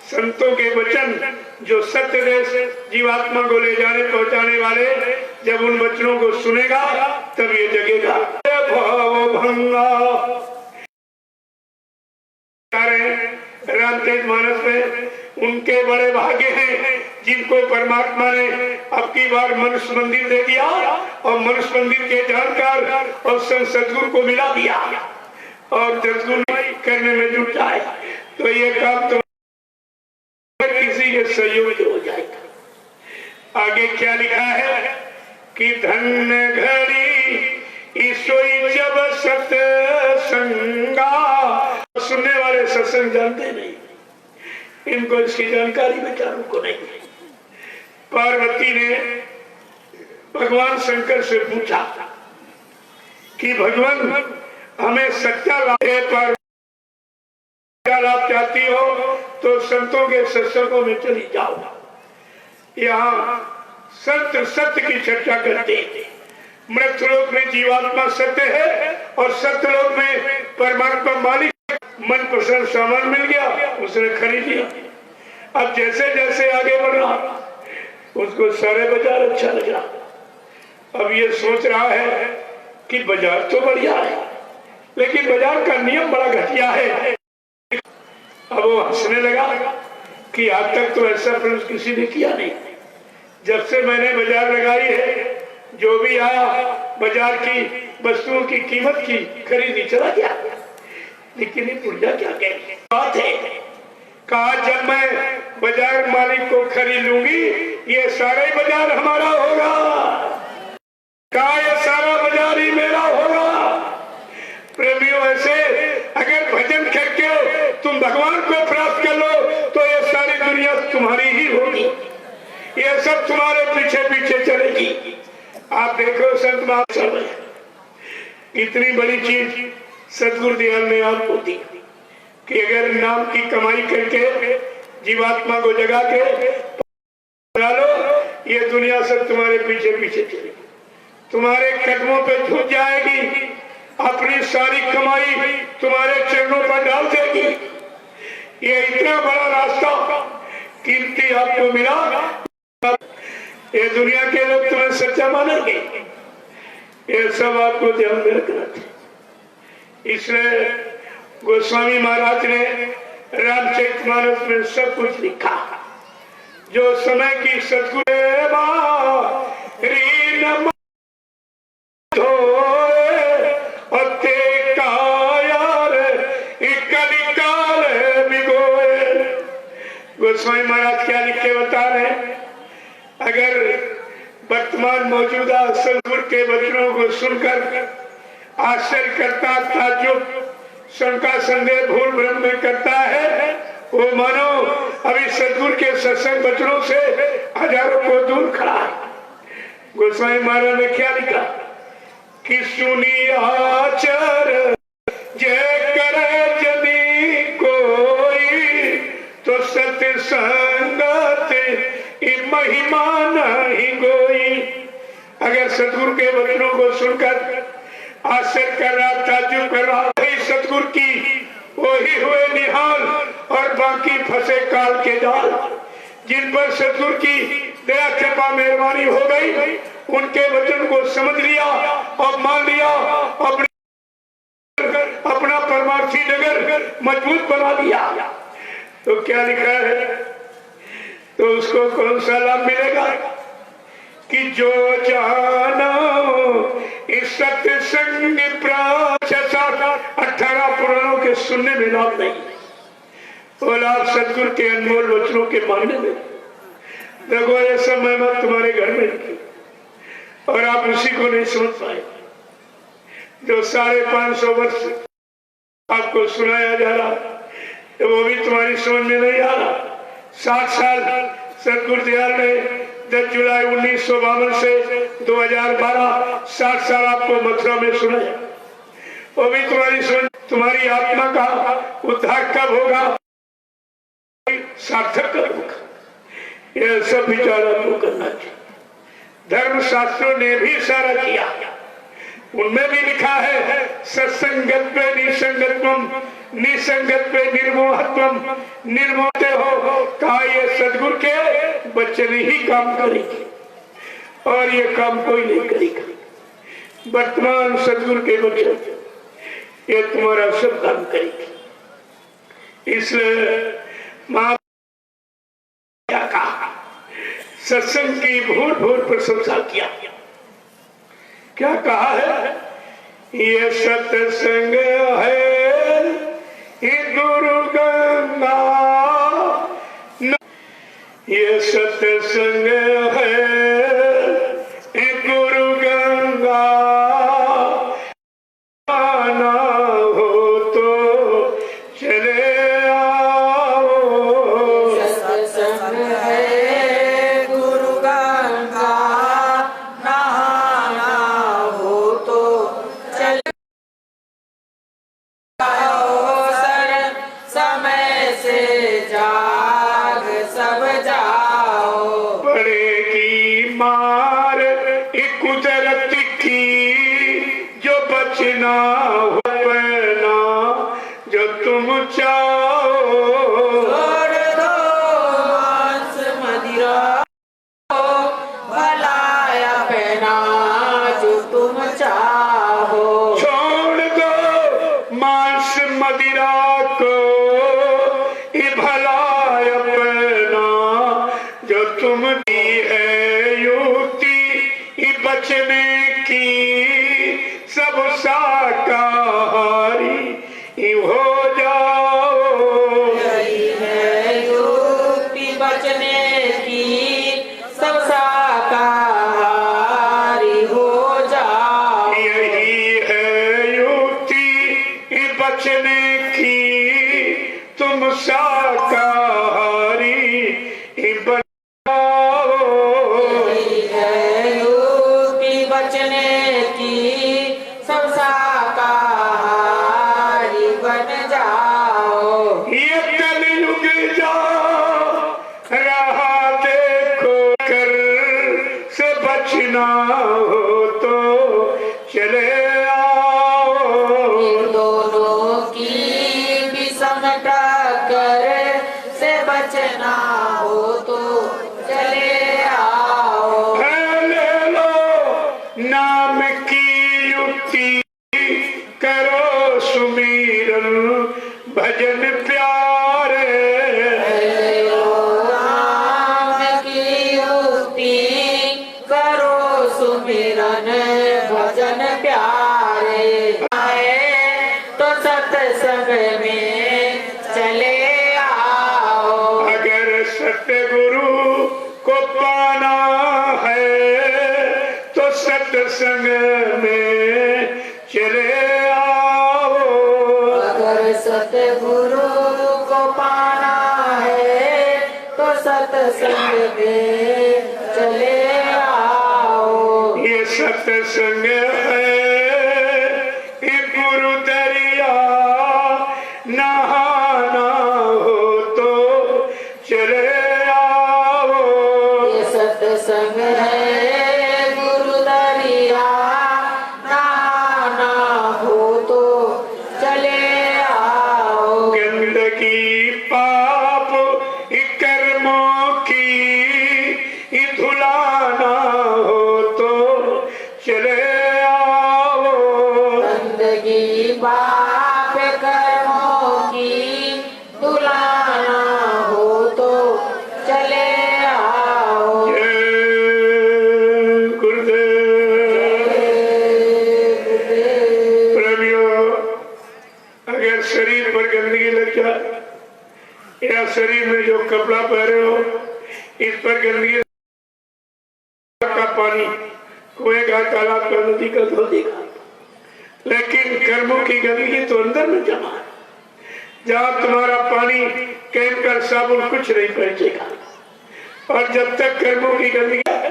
संतों के वचन जो सत्य देश जीवात्मा को ले जाने पहुंचाने वाले, जब उन वचनों को सुनेगा तब ये जगेगा। भाव भंगा रामचरितमानस में उनके बड़े भाग्य हैं जिनको परमात्मा ने अब की बार मनुष्य मंदिर दे दिया और मनुष्य मंदिर के जानकार और संत सदगुरु को मिला दिया और सदगुरु करने में जुट जाए तो ये काम तो किसी के सहयोग से हो जाएगा। आगे क्या लिखा है कि धन्य घड़ी ईश्वरी जब सत्संगा। सुनने वाले सत्संग जानते नहीं, इनको इसकी जानकारी बेचारों को नहीं। पार्वती ने भगवान शंकर से पूछा कि भगवान हमें सच्चा लाभ चाहती हो तो संतों के सत्संगों में चली जाओ। यहाँ संत सत्य की चर्चा करते हैं। मृत्युलोक में जीवात्मा सत्य है और सत्यलोक में परमात्मा मालिक। मन पसंद सामान मिल गया, उसने खरीद लिया। अब जैसे जैसे आगे बढ़ रहा उसको सारे बाजार अच्छा लग रहा। अब ये सोच रहा है कि बाजार तो बढ़िया है लेकिन बाजार का नियम बड़ा घटिया है। अब वो हंसने लगा कि आज तक तो ऐसा प्रश्न किसी ने किया नहीं। जब से मैंने बाजार लगाई है, जो भी आया बाजार की वस्तुओं की कीमत की खरीदी चला गया। लेकिन ये पुर्जा क्या कहती बात है, कहा जब मैं बाजार मालिक को खरीद लूंगी ये सारा ही बाजार हमारा होगा। कहा ये सारा बाजार ही मेरा होगा। प्रेमियों, ऐसे अगर भजन करके तुम भगवान को प्राप्त कर लो तो ये सारी दुनिया तुम्हारी ही होगी, ये सब तुम्हारे पीछे पीछे चलेगी। आप देखो संत महात्मा इतनी बड़ी चीज सदगुरु दयाल ने आपको दी कि अगर नाम की कमाई करके जीवात्मा को जगा के लो, ये दुनिया सब तुम्हारे पीछे पीछे चलेगी, तुम्हारे कदमों पे झुक जाएगी, अपनी सारी कमाई तुम्हारे चरणों पर डाल देगी। ये इतना बड़ा रास्ता कीमती आपको मिला, ये दुनिया के लोग तुम्हें सच्चा मानेंगे। ये सब आपको ध्यान में रखना चाहिए। इसलिए गोस्वामी महाराज ने रामचरितमानस में सब कुछ लिखा। जो समय की सदगुरु गोस्वामी महाराज क्या लिख के बता रहे हैं, अगर वर्तमान मौजूदा सदगुरु के वचनों को सुनकर आश्चर्य करता, ताज्जुब, शंका, संदेह, भूल भ्रम में करता है, वो मानो अभी सदगुरु के सत्संग वचनों से हजारों को दूर खड़ा है। गोस्वामी महाराज ने क्या लिखा कि सुनी आचर जय करे यदि कोई तो सत्संगत महिमा नहीं गोई। अगर सदगुरु के वचनों को सुनकर आश्चर्य कर रहा, ताज्जुब कर रहा, वही सतगुरु की वही हुए निहाल और बाकी फंसे काल के जाल। जिन पर सतगुरु की दया कृपा मेहरबानी हो गई, उनके वचन को समझ लिया और मान लिया, अपना परमार्थी नगर मजबूत बना दिया। तो क्या लिखा है? तो उसको कौन सा लाभ मिलेगा कि जो जानो इस सत्संग 18 पुराणों के सुनने में लाभ नहीं, वो लाभ सदगुरु के अनमोल वचनों के मानने में। देखो ये सब महिमा तुम्हारे घर में लिखी और आप उसी को नहीं समझ पाए। जो 550 वर्ष आपको सुनाया जा रहा तो वो भी तुम्हारी समझ में नहीं आ रहा। 60 साल सदगुरु दयाल ने 10 जुलाई 1952 से 2012 60 साल आपको मथुरा में सुनाया, वो भी तुम्हारी समझ। तुम्हारी आत्मा का उद्धार कब होगा, सार्थक कब होगा, यह सब विचार आपको करना चाहिए। धर्म शास्त्रों ने भी इशारा किया, उनमें भी लिखा है सत्संगत पे निसंगत्वम, निसंगत पे निर्मोहत्वम, निर्मोहते हो। कहा ये सदगुरु के वचन ही काम करेंगे और ये काम कोई नहीं करेगा। वर्तमान सदगुरु के वचन ये तुम्हारा सब काम करेगी। इसलिए मां क्या कहा, सत्संग की भूल भूल प्रशंसा किया। क्या कहा है? ये सत्संग है ये गुरु गंगा, ये सत्संग है ये गुरु गंगा, आना हो तो चले आओ। सत्संग है गुरु गंगा, नहाना हो तो चले आओ। सर समय से जाग सब जाओ। पड़ेगी मार एक कुदरत की, जो बचना हो पैना जो तुम चाहो। छोड़ दो मांस मदिरा, भलाया पहना जो तुम चाहो। छोड़ दो मांस मदिरा को, ये भला अपना जो तुम दी है युक्ति ये बचने की, सब शाकाहारी ये हो जाओ। यही है युक्ति बचने की, सब शाकाहारी हो जाओ। यही है युक्ति ये बचने की, तुम शाकाहारी ये बन जाओ। यही है युक्ति बचने की, सब शाकाहारी बन जाओ। ये कलयुग जा रहा देखो कर, से बचना हो तो चले आओ। इन दोनों की विषम टक्कर से बचना हो तो चले आओ। ले लो नाम की युक्ति, करो सुमीरन भजन प्यारे। राम की युक्ति करो सुमिरन भजन प्यारे। आए तो सत्संग में चले आओ। अगर सतगुरु को पाना है तो सत्संग में चले आओ। अगर सतगुरु को पाना है तो सत्संग में चले आओ। ये सत्संग है ये गुरु दरिया, नहाना हो तो चले आओ। ये सत्संग है गुरु दरिया, नहाना हो तो चले आओ। गंदगी पाप कर्मों की धुलाना हो तो चले आओ। गंदगी पाप कर्मों क्या, या शरीर में जो कपड़ा पहने हो इस पर गंदगी का पानी कुएं का, तालाब का, नदी का धो देगा, लेकिन कर्मों की गंदगी तो अंदर में जमा है। जहां तुम्हारा पानी, केमिकल, साबुन कुछ नहीं पहुंचेगा। और जब तक कर्मों की गंदगी है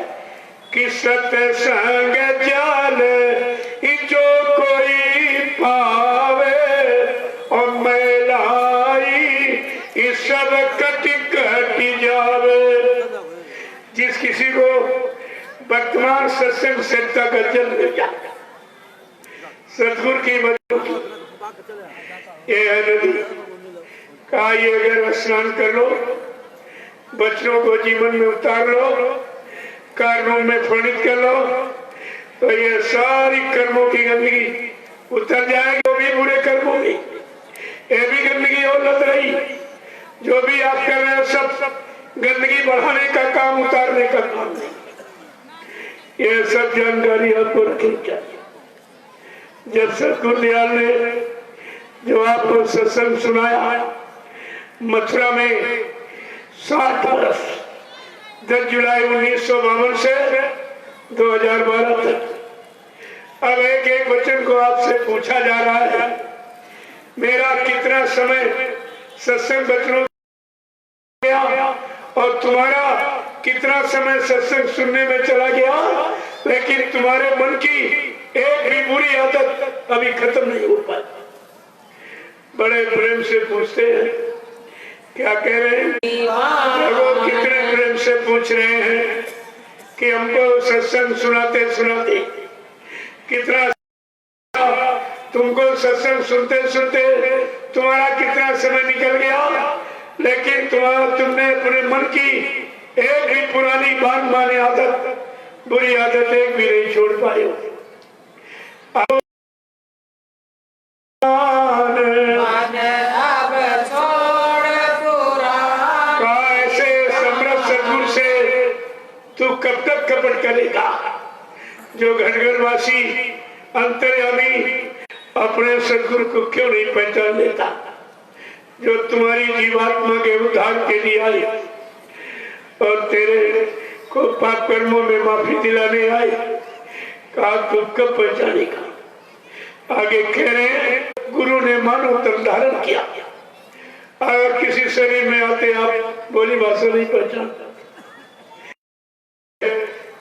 कि सत्संग जाल जो कोई पावे और मैलाई इस सब कट कट जावे। जिस किसी को वर्तमान सत्संग संहिता का जन्म मिल जाए, सतगुरु की मदद, ये है नदी का, ये अगर स्नान कर लो, बच्चों को जीवन में उतार लो, कर्मों में प्रणित कर लो, तो ये सारी कर्मों की गंदगी उतर जाएगी। वो भी बुरे कर्मों की ये भी गंदगी और लग रही, जो भी आप कर रहे हो सब गंदगी बढ़ाने का काम, उतारने का काम नहीं। ये सब जानकारी आपको रखनी चाहिए। जब सतगुरु दयाल ने जो आपको सत्संग सुनाया है मथुरा में 60 वर्ष, 10 जुलाई 1952 से 2012 तक, अब एक एक वचन को आपसे पूछा जा रहा है, मेरा कितना समय सत्संग बचनों गया और तुम्हारा कितना समय सत्संग सुनने में चला गया, लेकिन तुम्हारे मन की एक भी बुरी आदत अभी खत्म नहीं हो पाई। बड़े प्रेम से पूछते हैं, क्या कह रहे हैं? लोग कितने प्रेम से पूछ रहे हैं कि हमको सत्संग सुनाते सुनाते कितना, तुमको सत्संग सुनते सुनते तुम्हारा कितना समय निकल गया, लेकिन तुमने अपने मन की एक भी पुरानी बात माने आदत, बुरी आदत एक भी नहीं छोड़ पाए हो। तू कब तक कपट करेगा? जो घटघरवासी अंतर्यामी अपने सदगुरु को क्यों नहीं पहचान लेता, जो तुम्हारी जीवात्मा के उद्धार के लिए आए और तेरे को पाप कर्मों में माफी दिलाने आए, कहा तू कब पहचानेगा? आगे कह रहे हैं, गुरु ने मानव तन धारण किया, अगर किसी शरीर में आते आप बोली भाषा नहीं पहचानता,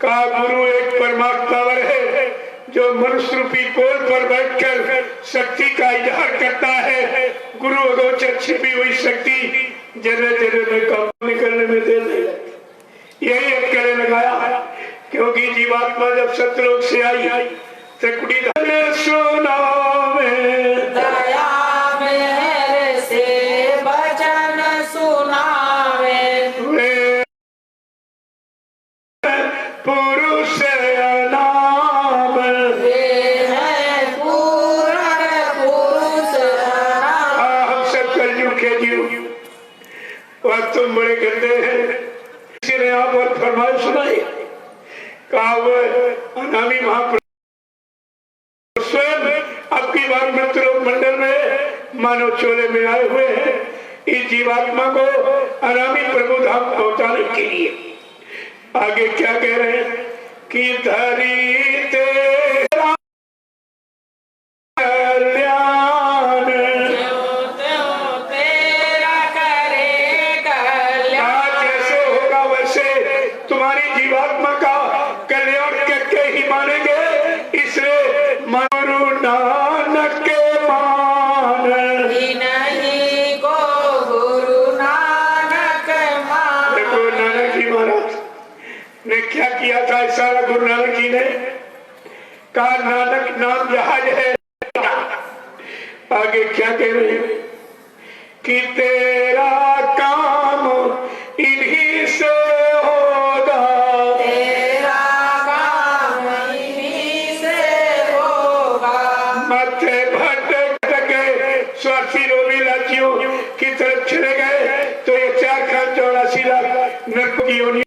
कहा गुरु एक परमात्मावर है जो मनुष्य रूपी पोल पर बैठकर शक्ति का इजहार करता है। गुरु अगोचर छिपी हुई शक्ति जरे जरे में काम निकलने में देर नहीं लगती। यही एक गले लगाया, क्योंकि जीवात्मा जब सतलोक से आई त्रिकुटी सुना में दया मेरे से भजन सुनावे, पुरुष नाम वे हैं पूर्ण पुरुष नाम। हम सब कलयुग के जीव, वह तुम बड़े गंदे हैं। किसी ने आप और फरमाइश सुनाई, कहा वह अनामी महाप्रभु स्वयं आपकी बार मृत्यु मंडल में मानव चोले में आए हुए हैं, इस जीवात्मा को अनामी प्रभु धाम पहुंचाने के लिए। आगे क्या कह रहे हैं कि धरी तेरा कल्याण, तेरा करे कल्याण, जैसे होगा वैसे तुम्हारी जीवात्मा का कल्याण करके ही मानेंगे। इसलिए गुरु नानक के मान, नहीं को गुरु नानक मान। देखो नानक जी महाराज ने क्या किया था इशारा, गुरु नानक जी ने कहा नानक नाम जहाज है। आगे क्या कह रहे हैं कि तेरा काम इन्हीं से होगा, तेरा काम इन्हीं से होगा। माथे भटक गए स्वार्थी रोमी राज्यों की तरफ चले गए तो ये 4,84 लाख नरकों की योनि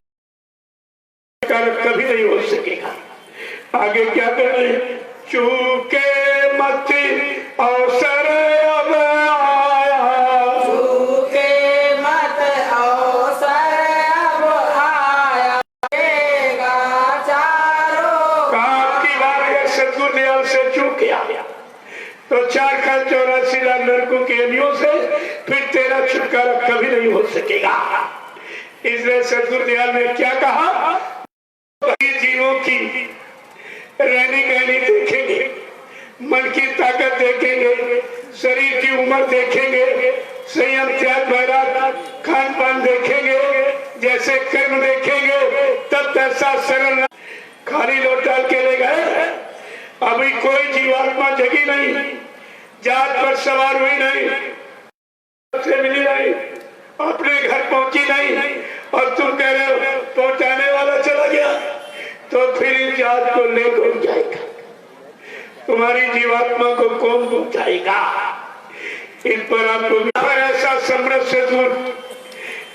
कभी नहीं हो सकेगा। आगे क्या कर रहे हैं, चूके मत अवसर अब आया, सतगुरु दयाल से चूक गया तो 4,84 लाख नरकों की योनियों से फिर तेरा छुटकारा कभी नहीं हो सकेगा। इसलिए सतगुरु दयाल ने क्या कहा, जीवों की रहनी कहनी देखेंगे, मन की ताकत देखेंगे, शरीर की उम्र देखेंगे, संयम त्याग वैराग खान पान देखेंगे, जैसे कर्म देखेंगे, तब तैसा सरल खाली लौट डाल के ले गए। अभी कोई जीवात्मा जगी नहीं, जहाज पर सवार हुई नहीं, से मिली नहीं, अपने घर पहुंची नहीं, और तुम कह रहे हो पहुंचाने वाला चला गया, तो फिर इस जहाज को ले कौन जाएगा? तुम्हारी जीवात्मा को कौन पहुंचाएगा? इन पर आपको ऐसा समृद्ध से दूर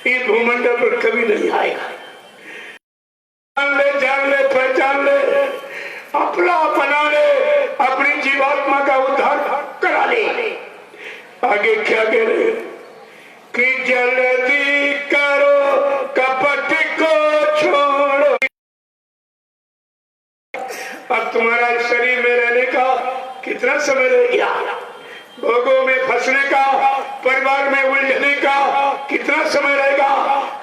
इस भूमंडल पर कभी नहीं आएगा। जान ले पहचान ले, अपना बना ले, अपनी जीवात्मा का उद्धार करा ले। आगे क्या कह रहे कि जल्दी करो कपट को छोड़ो। अब तुम्हारा इस शरीर में रहने का कितना समय रह गया? भोगों में फंसने का, परिवार में उलझने का कितना समय रहेगा?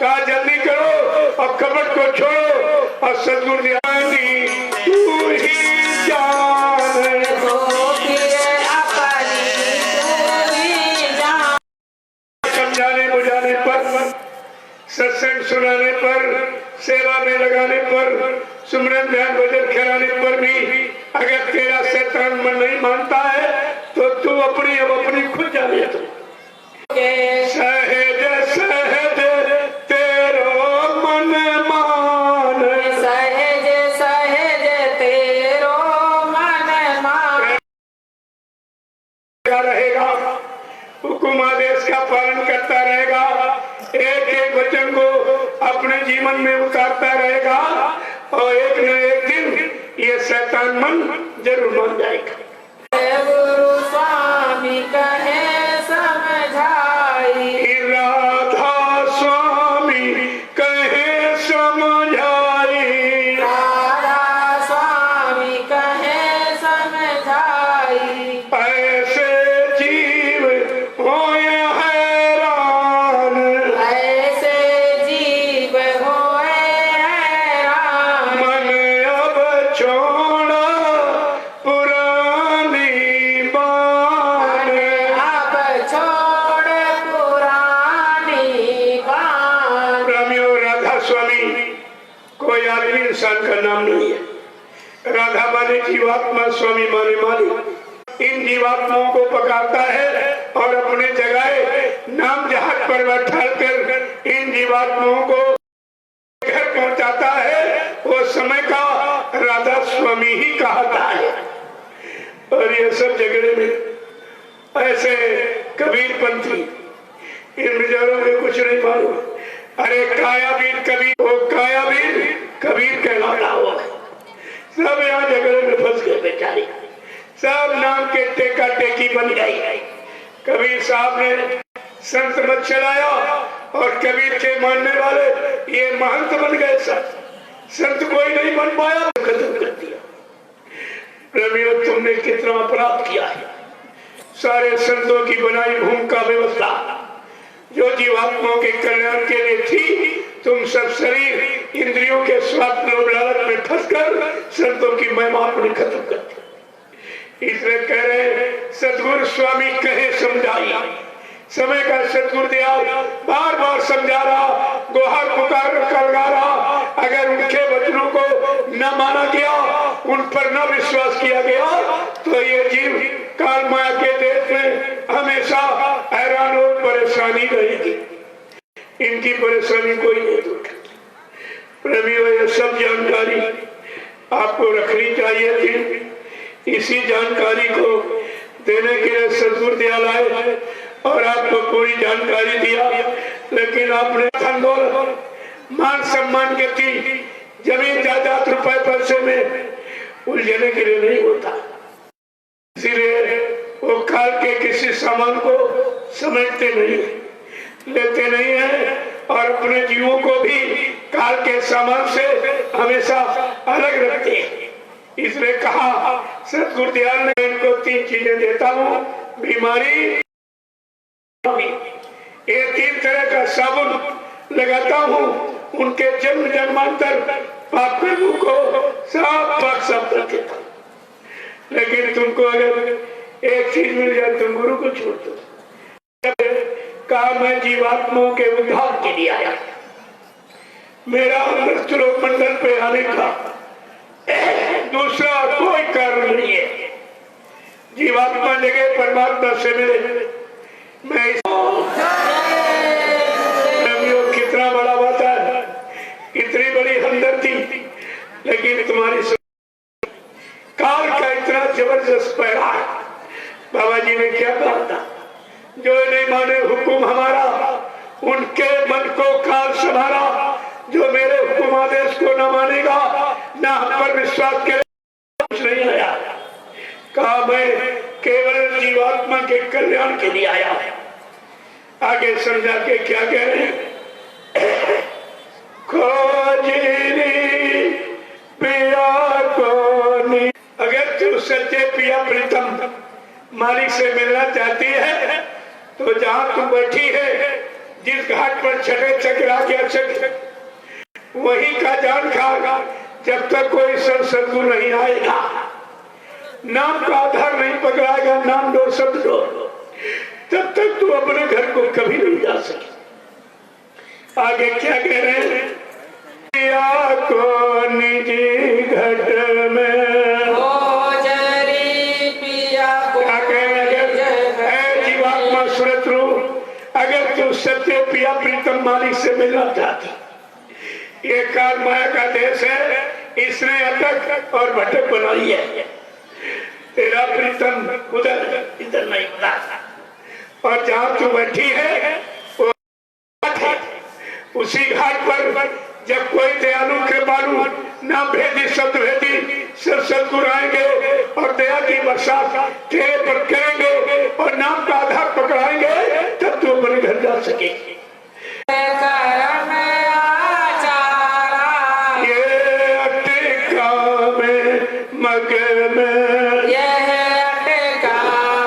कहा जल्दी करो और कपट को छोड़ो और सद्गुरु दयाली तू ही जान समझाने बुझाने पर, सत्संग सुनाने पर, सेवा में लगाने पर, सुमरन ध्यान भजन कराने पर भी अगर तेरा शैतान मन नहीं मानता है तो तू अपनी खुद जाने तो सहज सहज तेरो मन मान, सहज सहज तेरो मन मान रहेगा, हुकुम आदेश का पालन करता रहेगा, एक एक वचन को अपने जीवन में उतारता रहेगा, और एक न एक दिन ये शैतान मन जरूर मान जाएगा। गुरु स्वामी कहे समझाई, राधा स्वामी कहे समझाई, राधा स्वामी कहे समझाई, ऐसे जीव होए हैरान, ऐसे जीव होए हैरान, मन अब छोड़ा पुरानी बात, अब छोड़ पुरानी बात। प्रेमियों, राधा स्वामी कोई आदमी इंसान का नाम नहीं है। राधा माने जीवात्मा, स्वामी माने मालिक। इन जीवात्माओं को पकाता है और अपने जगह नाम जहाज पर बैठा कर इन जीवात्माओं को घर पहुंचाता है। वो समय का राधा स्वामी ही कहता है। और ये सब झगड़े में ऐसे कबीर पंथी, इन बेचारों में कुछ नहीं मालूम। अरे कायावीर कबीर, वो कायावीर कबीर कहलाता हुआ सब यहाँ झगड़े में फंस गए बेचारे। सब नाम के टेका टेकी बन गई। कबीर साहब ने संत मत चलाया और कबीर के मानने वाले ये महंत बन गए। सब संत कोई नहीं बन पाया, खत्म कर दिया। प्रेमियों, तुमने कितना अपराध किया है। सारे संतों की बनाई भूमि का व्यवस्था जो जीवात्माओं के कल्याण के लिए थी, तुम सब शरीर इंद्रियों के स्वार्थ लोभ लालच में फंसकर संतों की महिमा अपनी खत्म कर दी। इसलिए कह रहे सतगुरु स्वामी कहे समझाई। समय का सतगुरु दयाल बार बार समझा रहा, गुहार पुकार कर रहा। अगर उनके वचनों को न माना गया, उन पर न विश्वास किया गया, तो ये जीव काल माया के देश में हमेशा हैरान और परेशानी रहेगी। इनकी परेशानी कोई नहीं दूर करती। प्रेमियों, ये सब जानकारी आपको रखनी चाहिए थी। इसी जानकारी को देने के लिए सतगुरु दयाल आए और आपको पूरी जानकारी दिया। लेकिन आपने आंदोलन, मान सम्मान के थी, जमीन जायदाद रुपए पैसे में उलझने के लिए नहीं होता। इसीलिए वो काल के किसी सामान को समझते नहीं, लेते नहीं है और अपने जीवों को भी काल के सामान से हमेशा अलग रखते हैं। इसने कहा सतगुरु दयाल ने इनको 3 चीजें देता हूँ, बीमारी, ये 3 तरह का साबुन लगाता हूँ, उनके जन्म जन्मांतर पाप कर्मों को साफ कर देता हूँ। लेकिन तुमको अगर एक चीज मिल जाए तुम गुरु को छोड़ दो। कहा मैं जीवात्माओं के उद्धार के लिए आया, मेरा मृत्युलोक मंडल पे आने का दूसरा कोई कारण नहीं है। जीवात्मा जगह परमात्मा से मिले। मैं कितना बड़ा बात है, इतनी बड़ी हमदर्दी, लेकिन तुम्हारी काल का इतना जबरदस्त पैरा है। बाबा जी ने क्या कहा था, जो नहीं माने हुक्म हमारा उनके मन को काल संभारा, जो मेरे हुक्म आदेश को न मानेगा न हम पर विश्वास करे कुछ नहीं आया। कहा मैं केवल जीवात्मा के कल्याण के लिए आया। आगे समझा के क्या कह रहे हैं, खोजनी पिया को नी। अगर तू सच्चे पिया प्रीतम मालिक से मिलना चाहती है तो जहां तू बैठी है, जिस घाट पर छठे चक्रा के अक्षर वही का जान खागा। जब तक कोई सदगुरु नहीं आएगा, नाम का आधार नहीं पकड़ाएगा, नाम दो शब्द दो, तब तक तू अपने घर को कभी नहीं जा सके। आगे क्या कह रहे हैं, पिया को निजी घट में अगर तू सत्य पिया प्रीतम मालिक से मिलना चाहता, ये काल माया का देश है, इसने अटक और भटक बनाई है। तेरा प्रीतम उधर इधर नहीं बना, और जहां तू बैठी है वो उसी घाट पर जब कोई दयालु कृपालु नाम भेदी शब्द भेदी सदगुरु आएंगे और दया की बरसात तेरे पर करेंगे और नाम का आधार पकड़ाएंगे, तब तू अपने घर जा सकेगी। ये अटका में मग में, यह अटका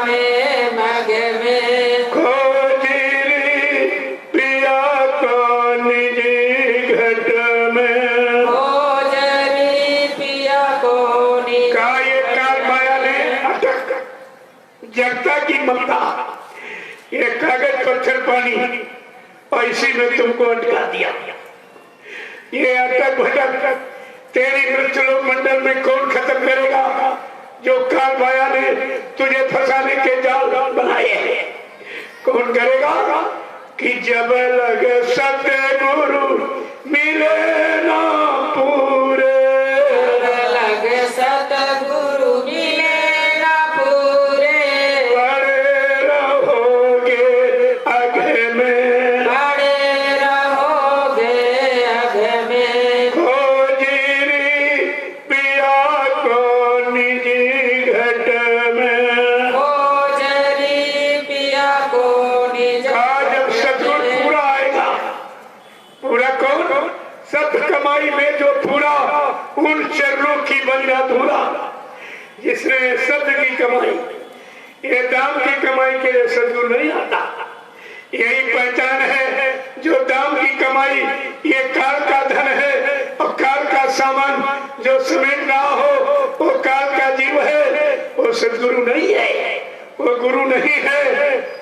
में मग में, खोजरी पिया को निजी घट में, खोजरी पिया को निजी। का ये काल माया ने अटक जगता की ममता, ये कागज पत्थर पानी और इसी में तुमको अटका दिया। ये अटक भटक तेरी मृत्युलोक मंडल में कौन खत्म करेगा, जो काल माया ने तुझे फंसाने के जाल बनाए हैं। कौन करेगा कि जब लग सतगुरु मिले ना पूरे, लग सतगुरु मिले ना पूरे, बड़े रहोगे अघ में, बड़े रहोगे अघ में, खोजरी पिया को निजी घट में, खोजरी पिया को निज। जब सतगुरु पूरा आएगा, पूरा कौन, सब कमाई में जो पूरा उन चरणों की बन अधूरा, जिसने शब्द की कमाई, ये दाम की कमाई के लिए सदगुरु नहीं आता। यही पहचान है, जो दाम की कमाई ये काल का धन है, और काल का सामान जो समेट रहा हो वो काल का जीव है, वो सदगुरु नहीं है, वो गुरु नहीं है,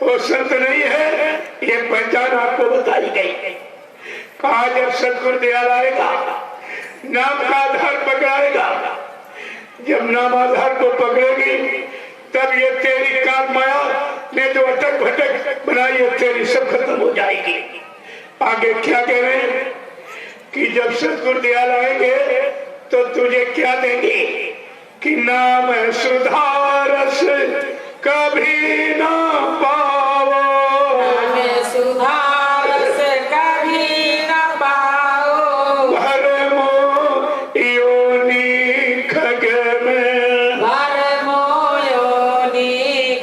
वो संत नहीं है। ये पहचान आपको बताई गई। कहा जब सदगुरु दयाल आएगा, नाम का आधार पकड़ाएगा, जब नाम आधार को पकड़ेगी तब ये तेरी काल माया ने जो अटक भटक बनाई है तेरी सब खत्म हो जाएगी। आगे क्या कह रहे हैं कि जब सदगुरु दयाल आएंगे तो तुझे क्या देंगे कि नाम सुधारस कभी ना पाओ, नाम सुधारस कभी न पाओ, भरमो योनि खग में, भरमो योनि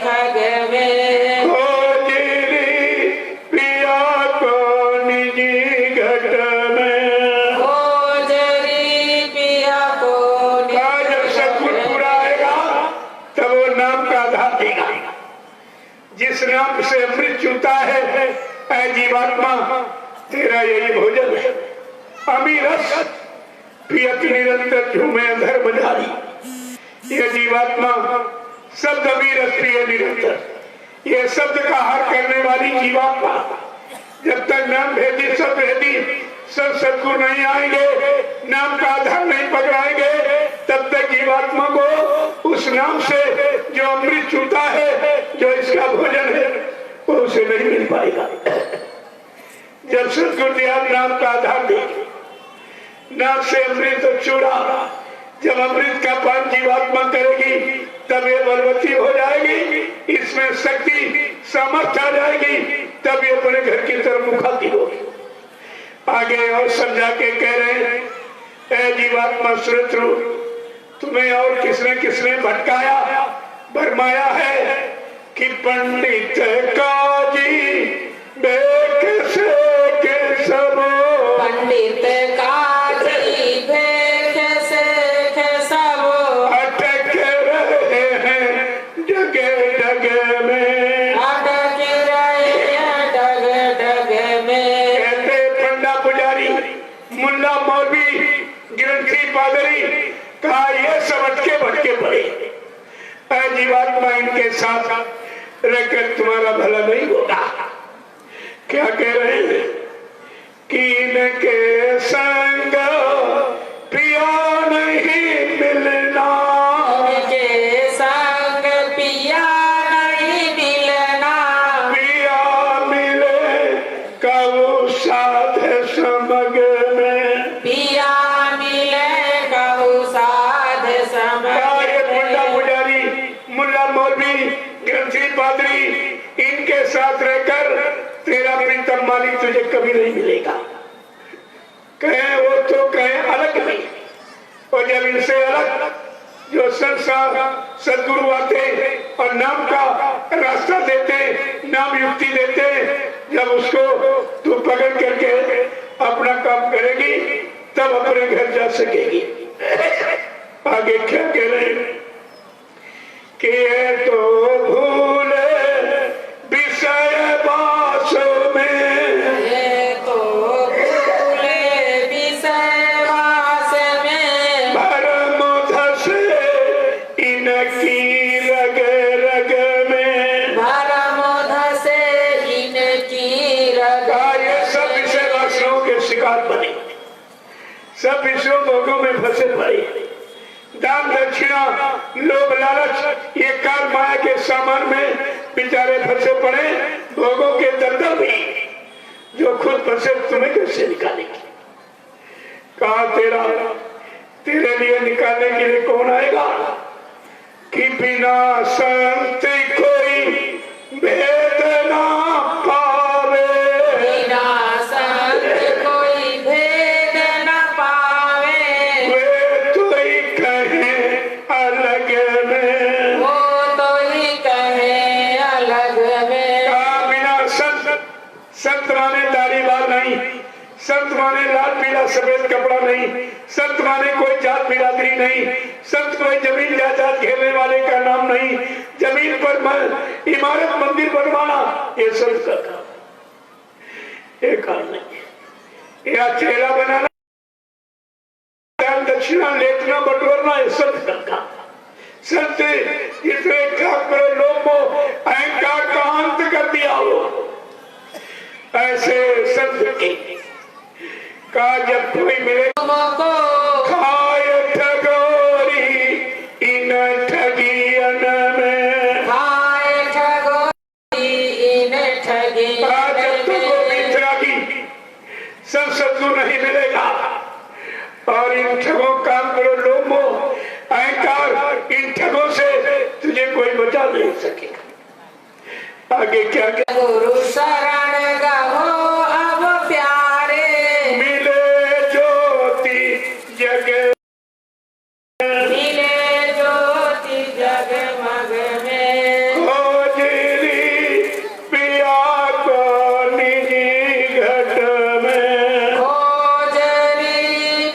खग में, खोजरी पिया को निजी घट में, खोजरी पिया को निज। जब नाम का आधार देगा। जिस नाम से अमृत चूता है ऐ जीवात्मा, तेरा यही भोजन है। अमीरस पियत निरंतर झूमे धर्मधारी। यह जीवात्मा शब्द अमीरस पिय निरंतर, यह शब्द का आहार करने वाली जीवात्मा जब तक नाम भेदी सब भेदी सब सदगुरु नहीं आएंगे, नाम का आधार नहीं पकड़ाएंगे, तब तक जीवात्मा को उस नाम से जो अमृत चूता है, जो इसका भोजन है, वो उसे नहीं मिल पाएगा। जब सदगुरु दयाल नाम का आधार देंगे, नाम से अमृत चूड़ा, जब अमृत का पान जीवात्मा करेगी तब ये बलवती हो जाएगी, इसमें शक्ति सामर्थ्य आ जाएगी, तब ये अपने घर की तरफ मुखाती होगी। आगे और समझा के कह रहे हैं, ऐ जीवात्मा सुरत्रु, तुम्हें और किसने किसने भटकाया भरमाया है कि पंडित काजी बेख से के सबो, पंडित काजी भेख से के सबो अटक रहे हैं जगह जगह में, अटक रहे हैं डग डग में। कहते पंडा पुजारी मुल्ला मौलवी ग्रंथी पादरी कहा ये सब अटके भटके पड़े। ऐ जीवात्मा, इनके साथ रहकर तुम्हारा भला नहीं होगा। क्या कह रहे हैं कि इनके संग पिया नहीं मिलना, इनके संग पिया नहीं मिलना, पिया मिले कबू साध समग में, पिया मिले कहु साध समय। ये मुल्ला पुजारी मुल्ला मौलवी ग्रंथी पादरी इनके साथ रहकर तेरा प्रीतम मालिक तुझे कभी नहीं मिलेगा। कहे वो तो कहे अलग नहीं, और जब इनसे अलग जो संसार सदगुरु आते और नाम का रास्ता देते, नाम युक्ति देते, जब उसको तू पकड़ करके अपना काम करेगी तब अपने घर जा सकेगी। आगे क्या कह रहे हैं कि ये तो भूले विषय बास में, ये तो भूले विषय वास में, भरम धस इनकी रग रग में, भरम धसे इनकी रग। ये सब विषय वासनाओं के शिकार बने, सब विषयों भोगों में फंसे पड़े। दान दक्षिणा लोभ लालच ये काल माया के सामान में बेचारे फंसे पड़े, भोगों के दलदल में जो खुद फंसे तुम्हें कैसे निकालेगी। कहा तेरे लिए निकालने के लिए कौन आएगा कि बिना संत कोई भेद ना पावे, बिना संत कोई भेद न पावे, वे तो ही कहे अलग में, वो तो ही कहे अलग में। कहा बिना संत माने दाढ़ीवाल नहीं, संत माने लाल पीला सफेद कपड़ा नहीं, संत माने कोई जात बिरादरी नहीं, संत कोई जमीन जायदाद घेरने वाले का नाम नहीं, जमीन पर इमारत मंदिर बनवाना ये संत का काम, ये काम नहीं। या चेहरा बनाना, दान दक्षिणा लेटना बटोरना ये संत का काम। संत इतने काम करो, लोग को अहंकार का अंत कर दिया हो, ऐसे संत के का जब कोई मिले तुमको खाए ठगोरी इन ठगियन में, खाए ठगोरी इन ठगियन जब तुमको में। बिथरागी सब सदगुरु नहीं मिलेगा, और इन ठगों काम करो, लोभो अहंकार, इन ठगों से तुझे कोई बचा नहीं सकेगा। आगे क्या गुरु शरण गहो अब प्यारे, मिले ज्योति जग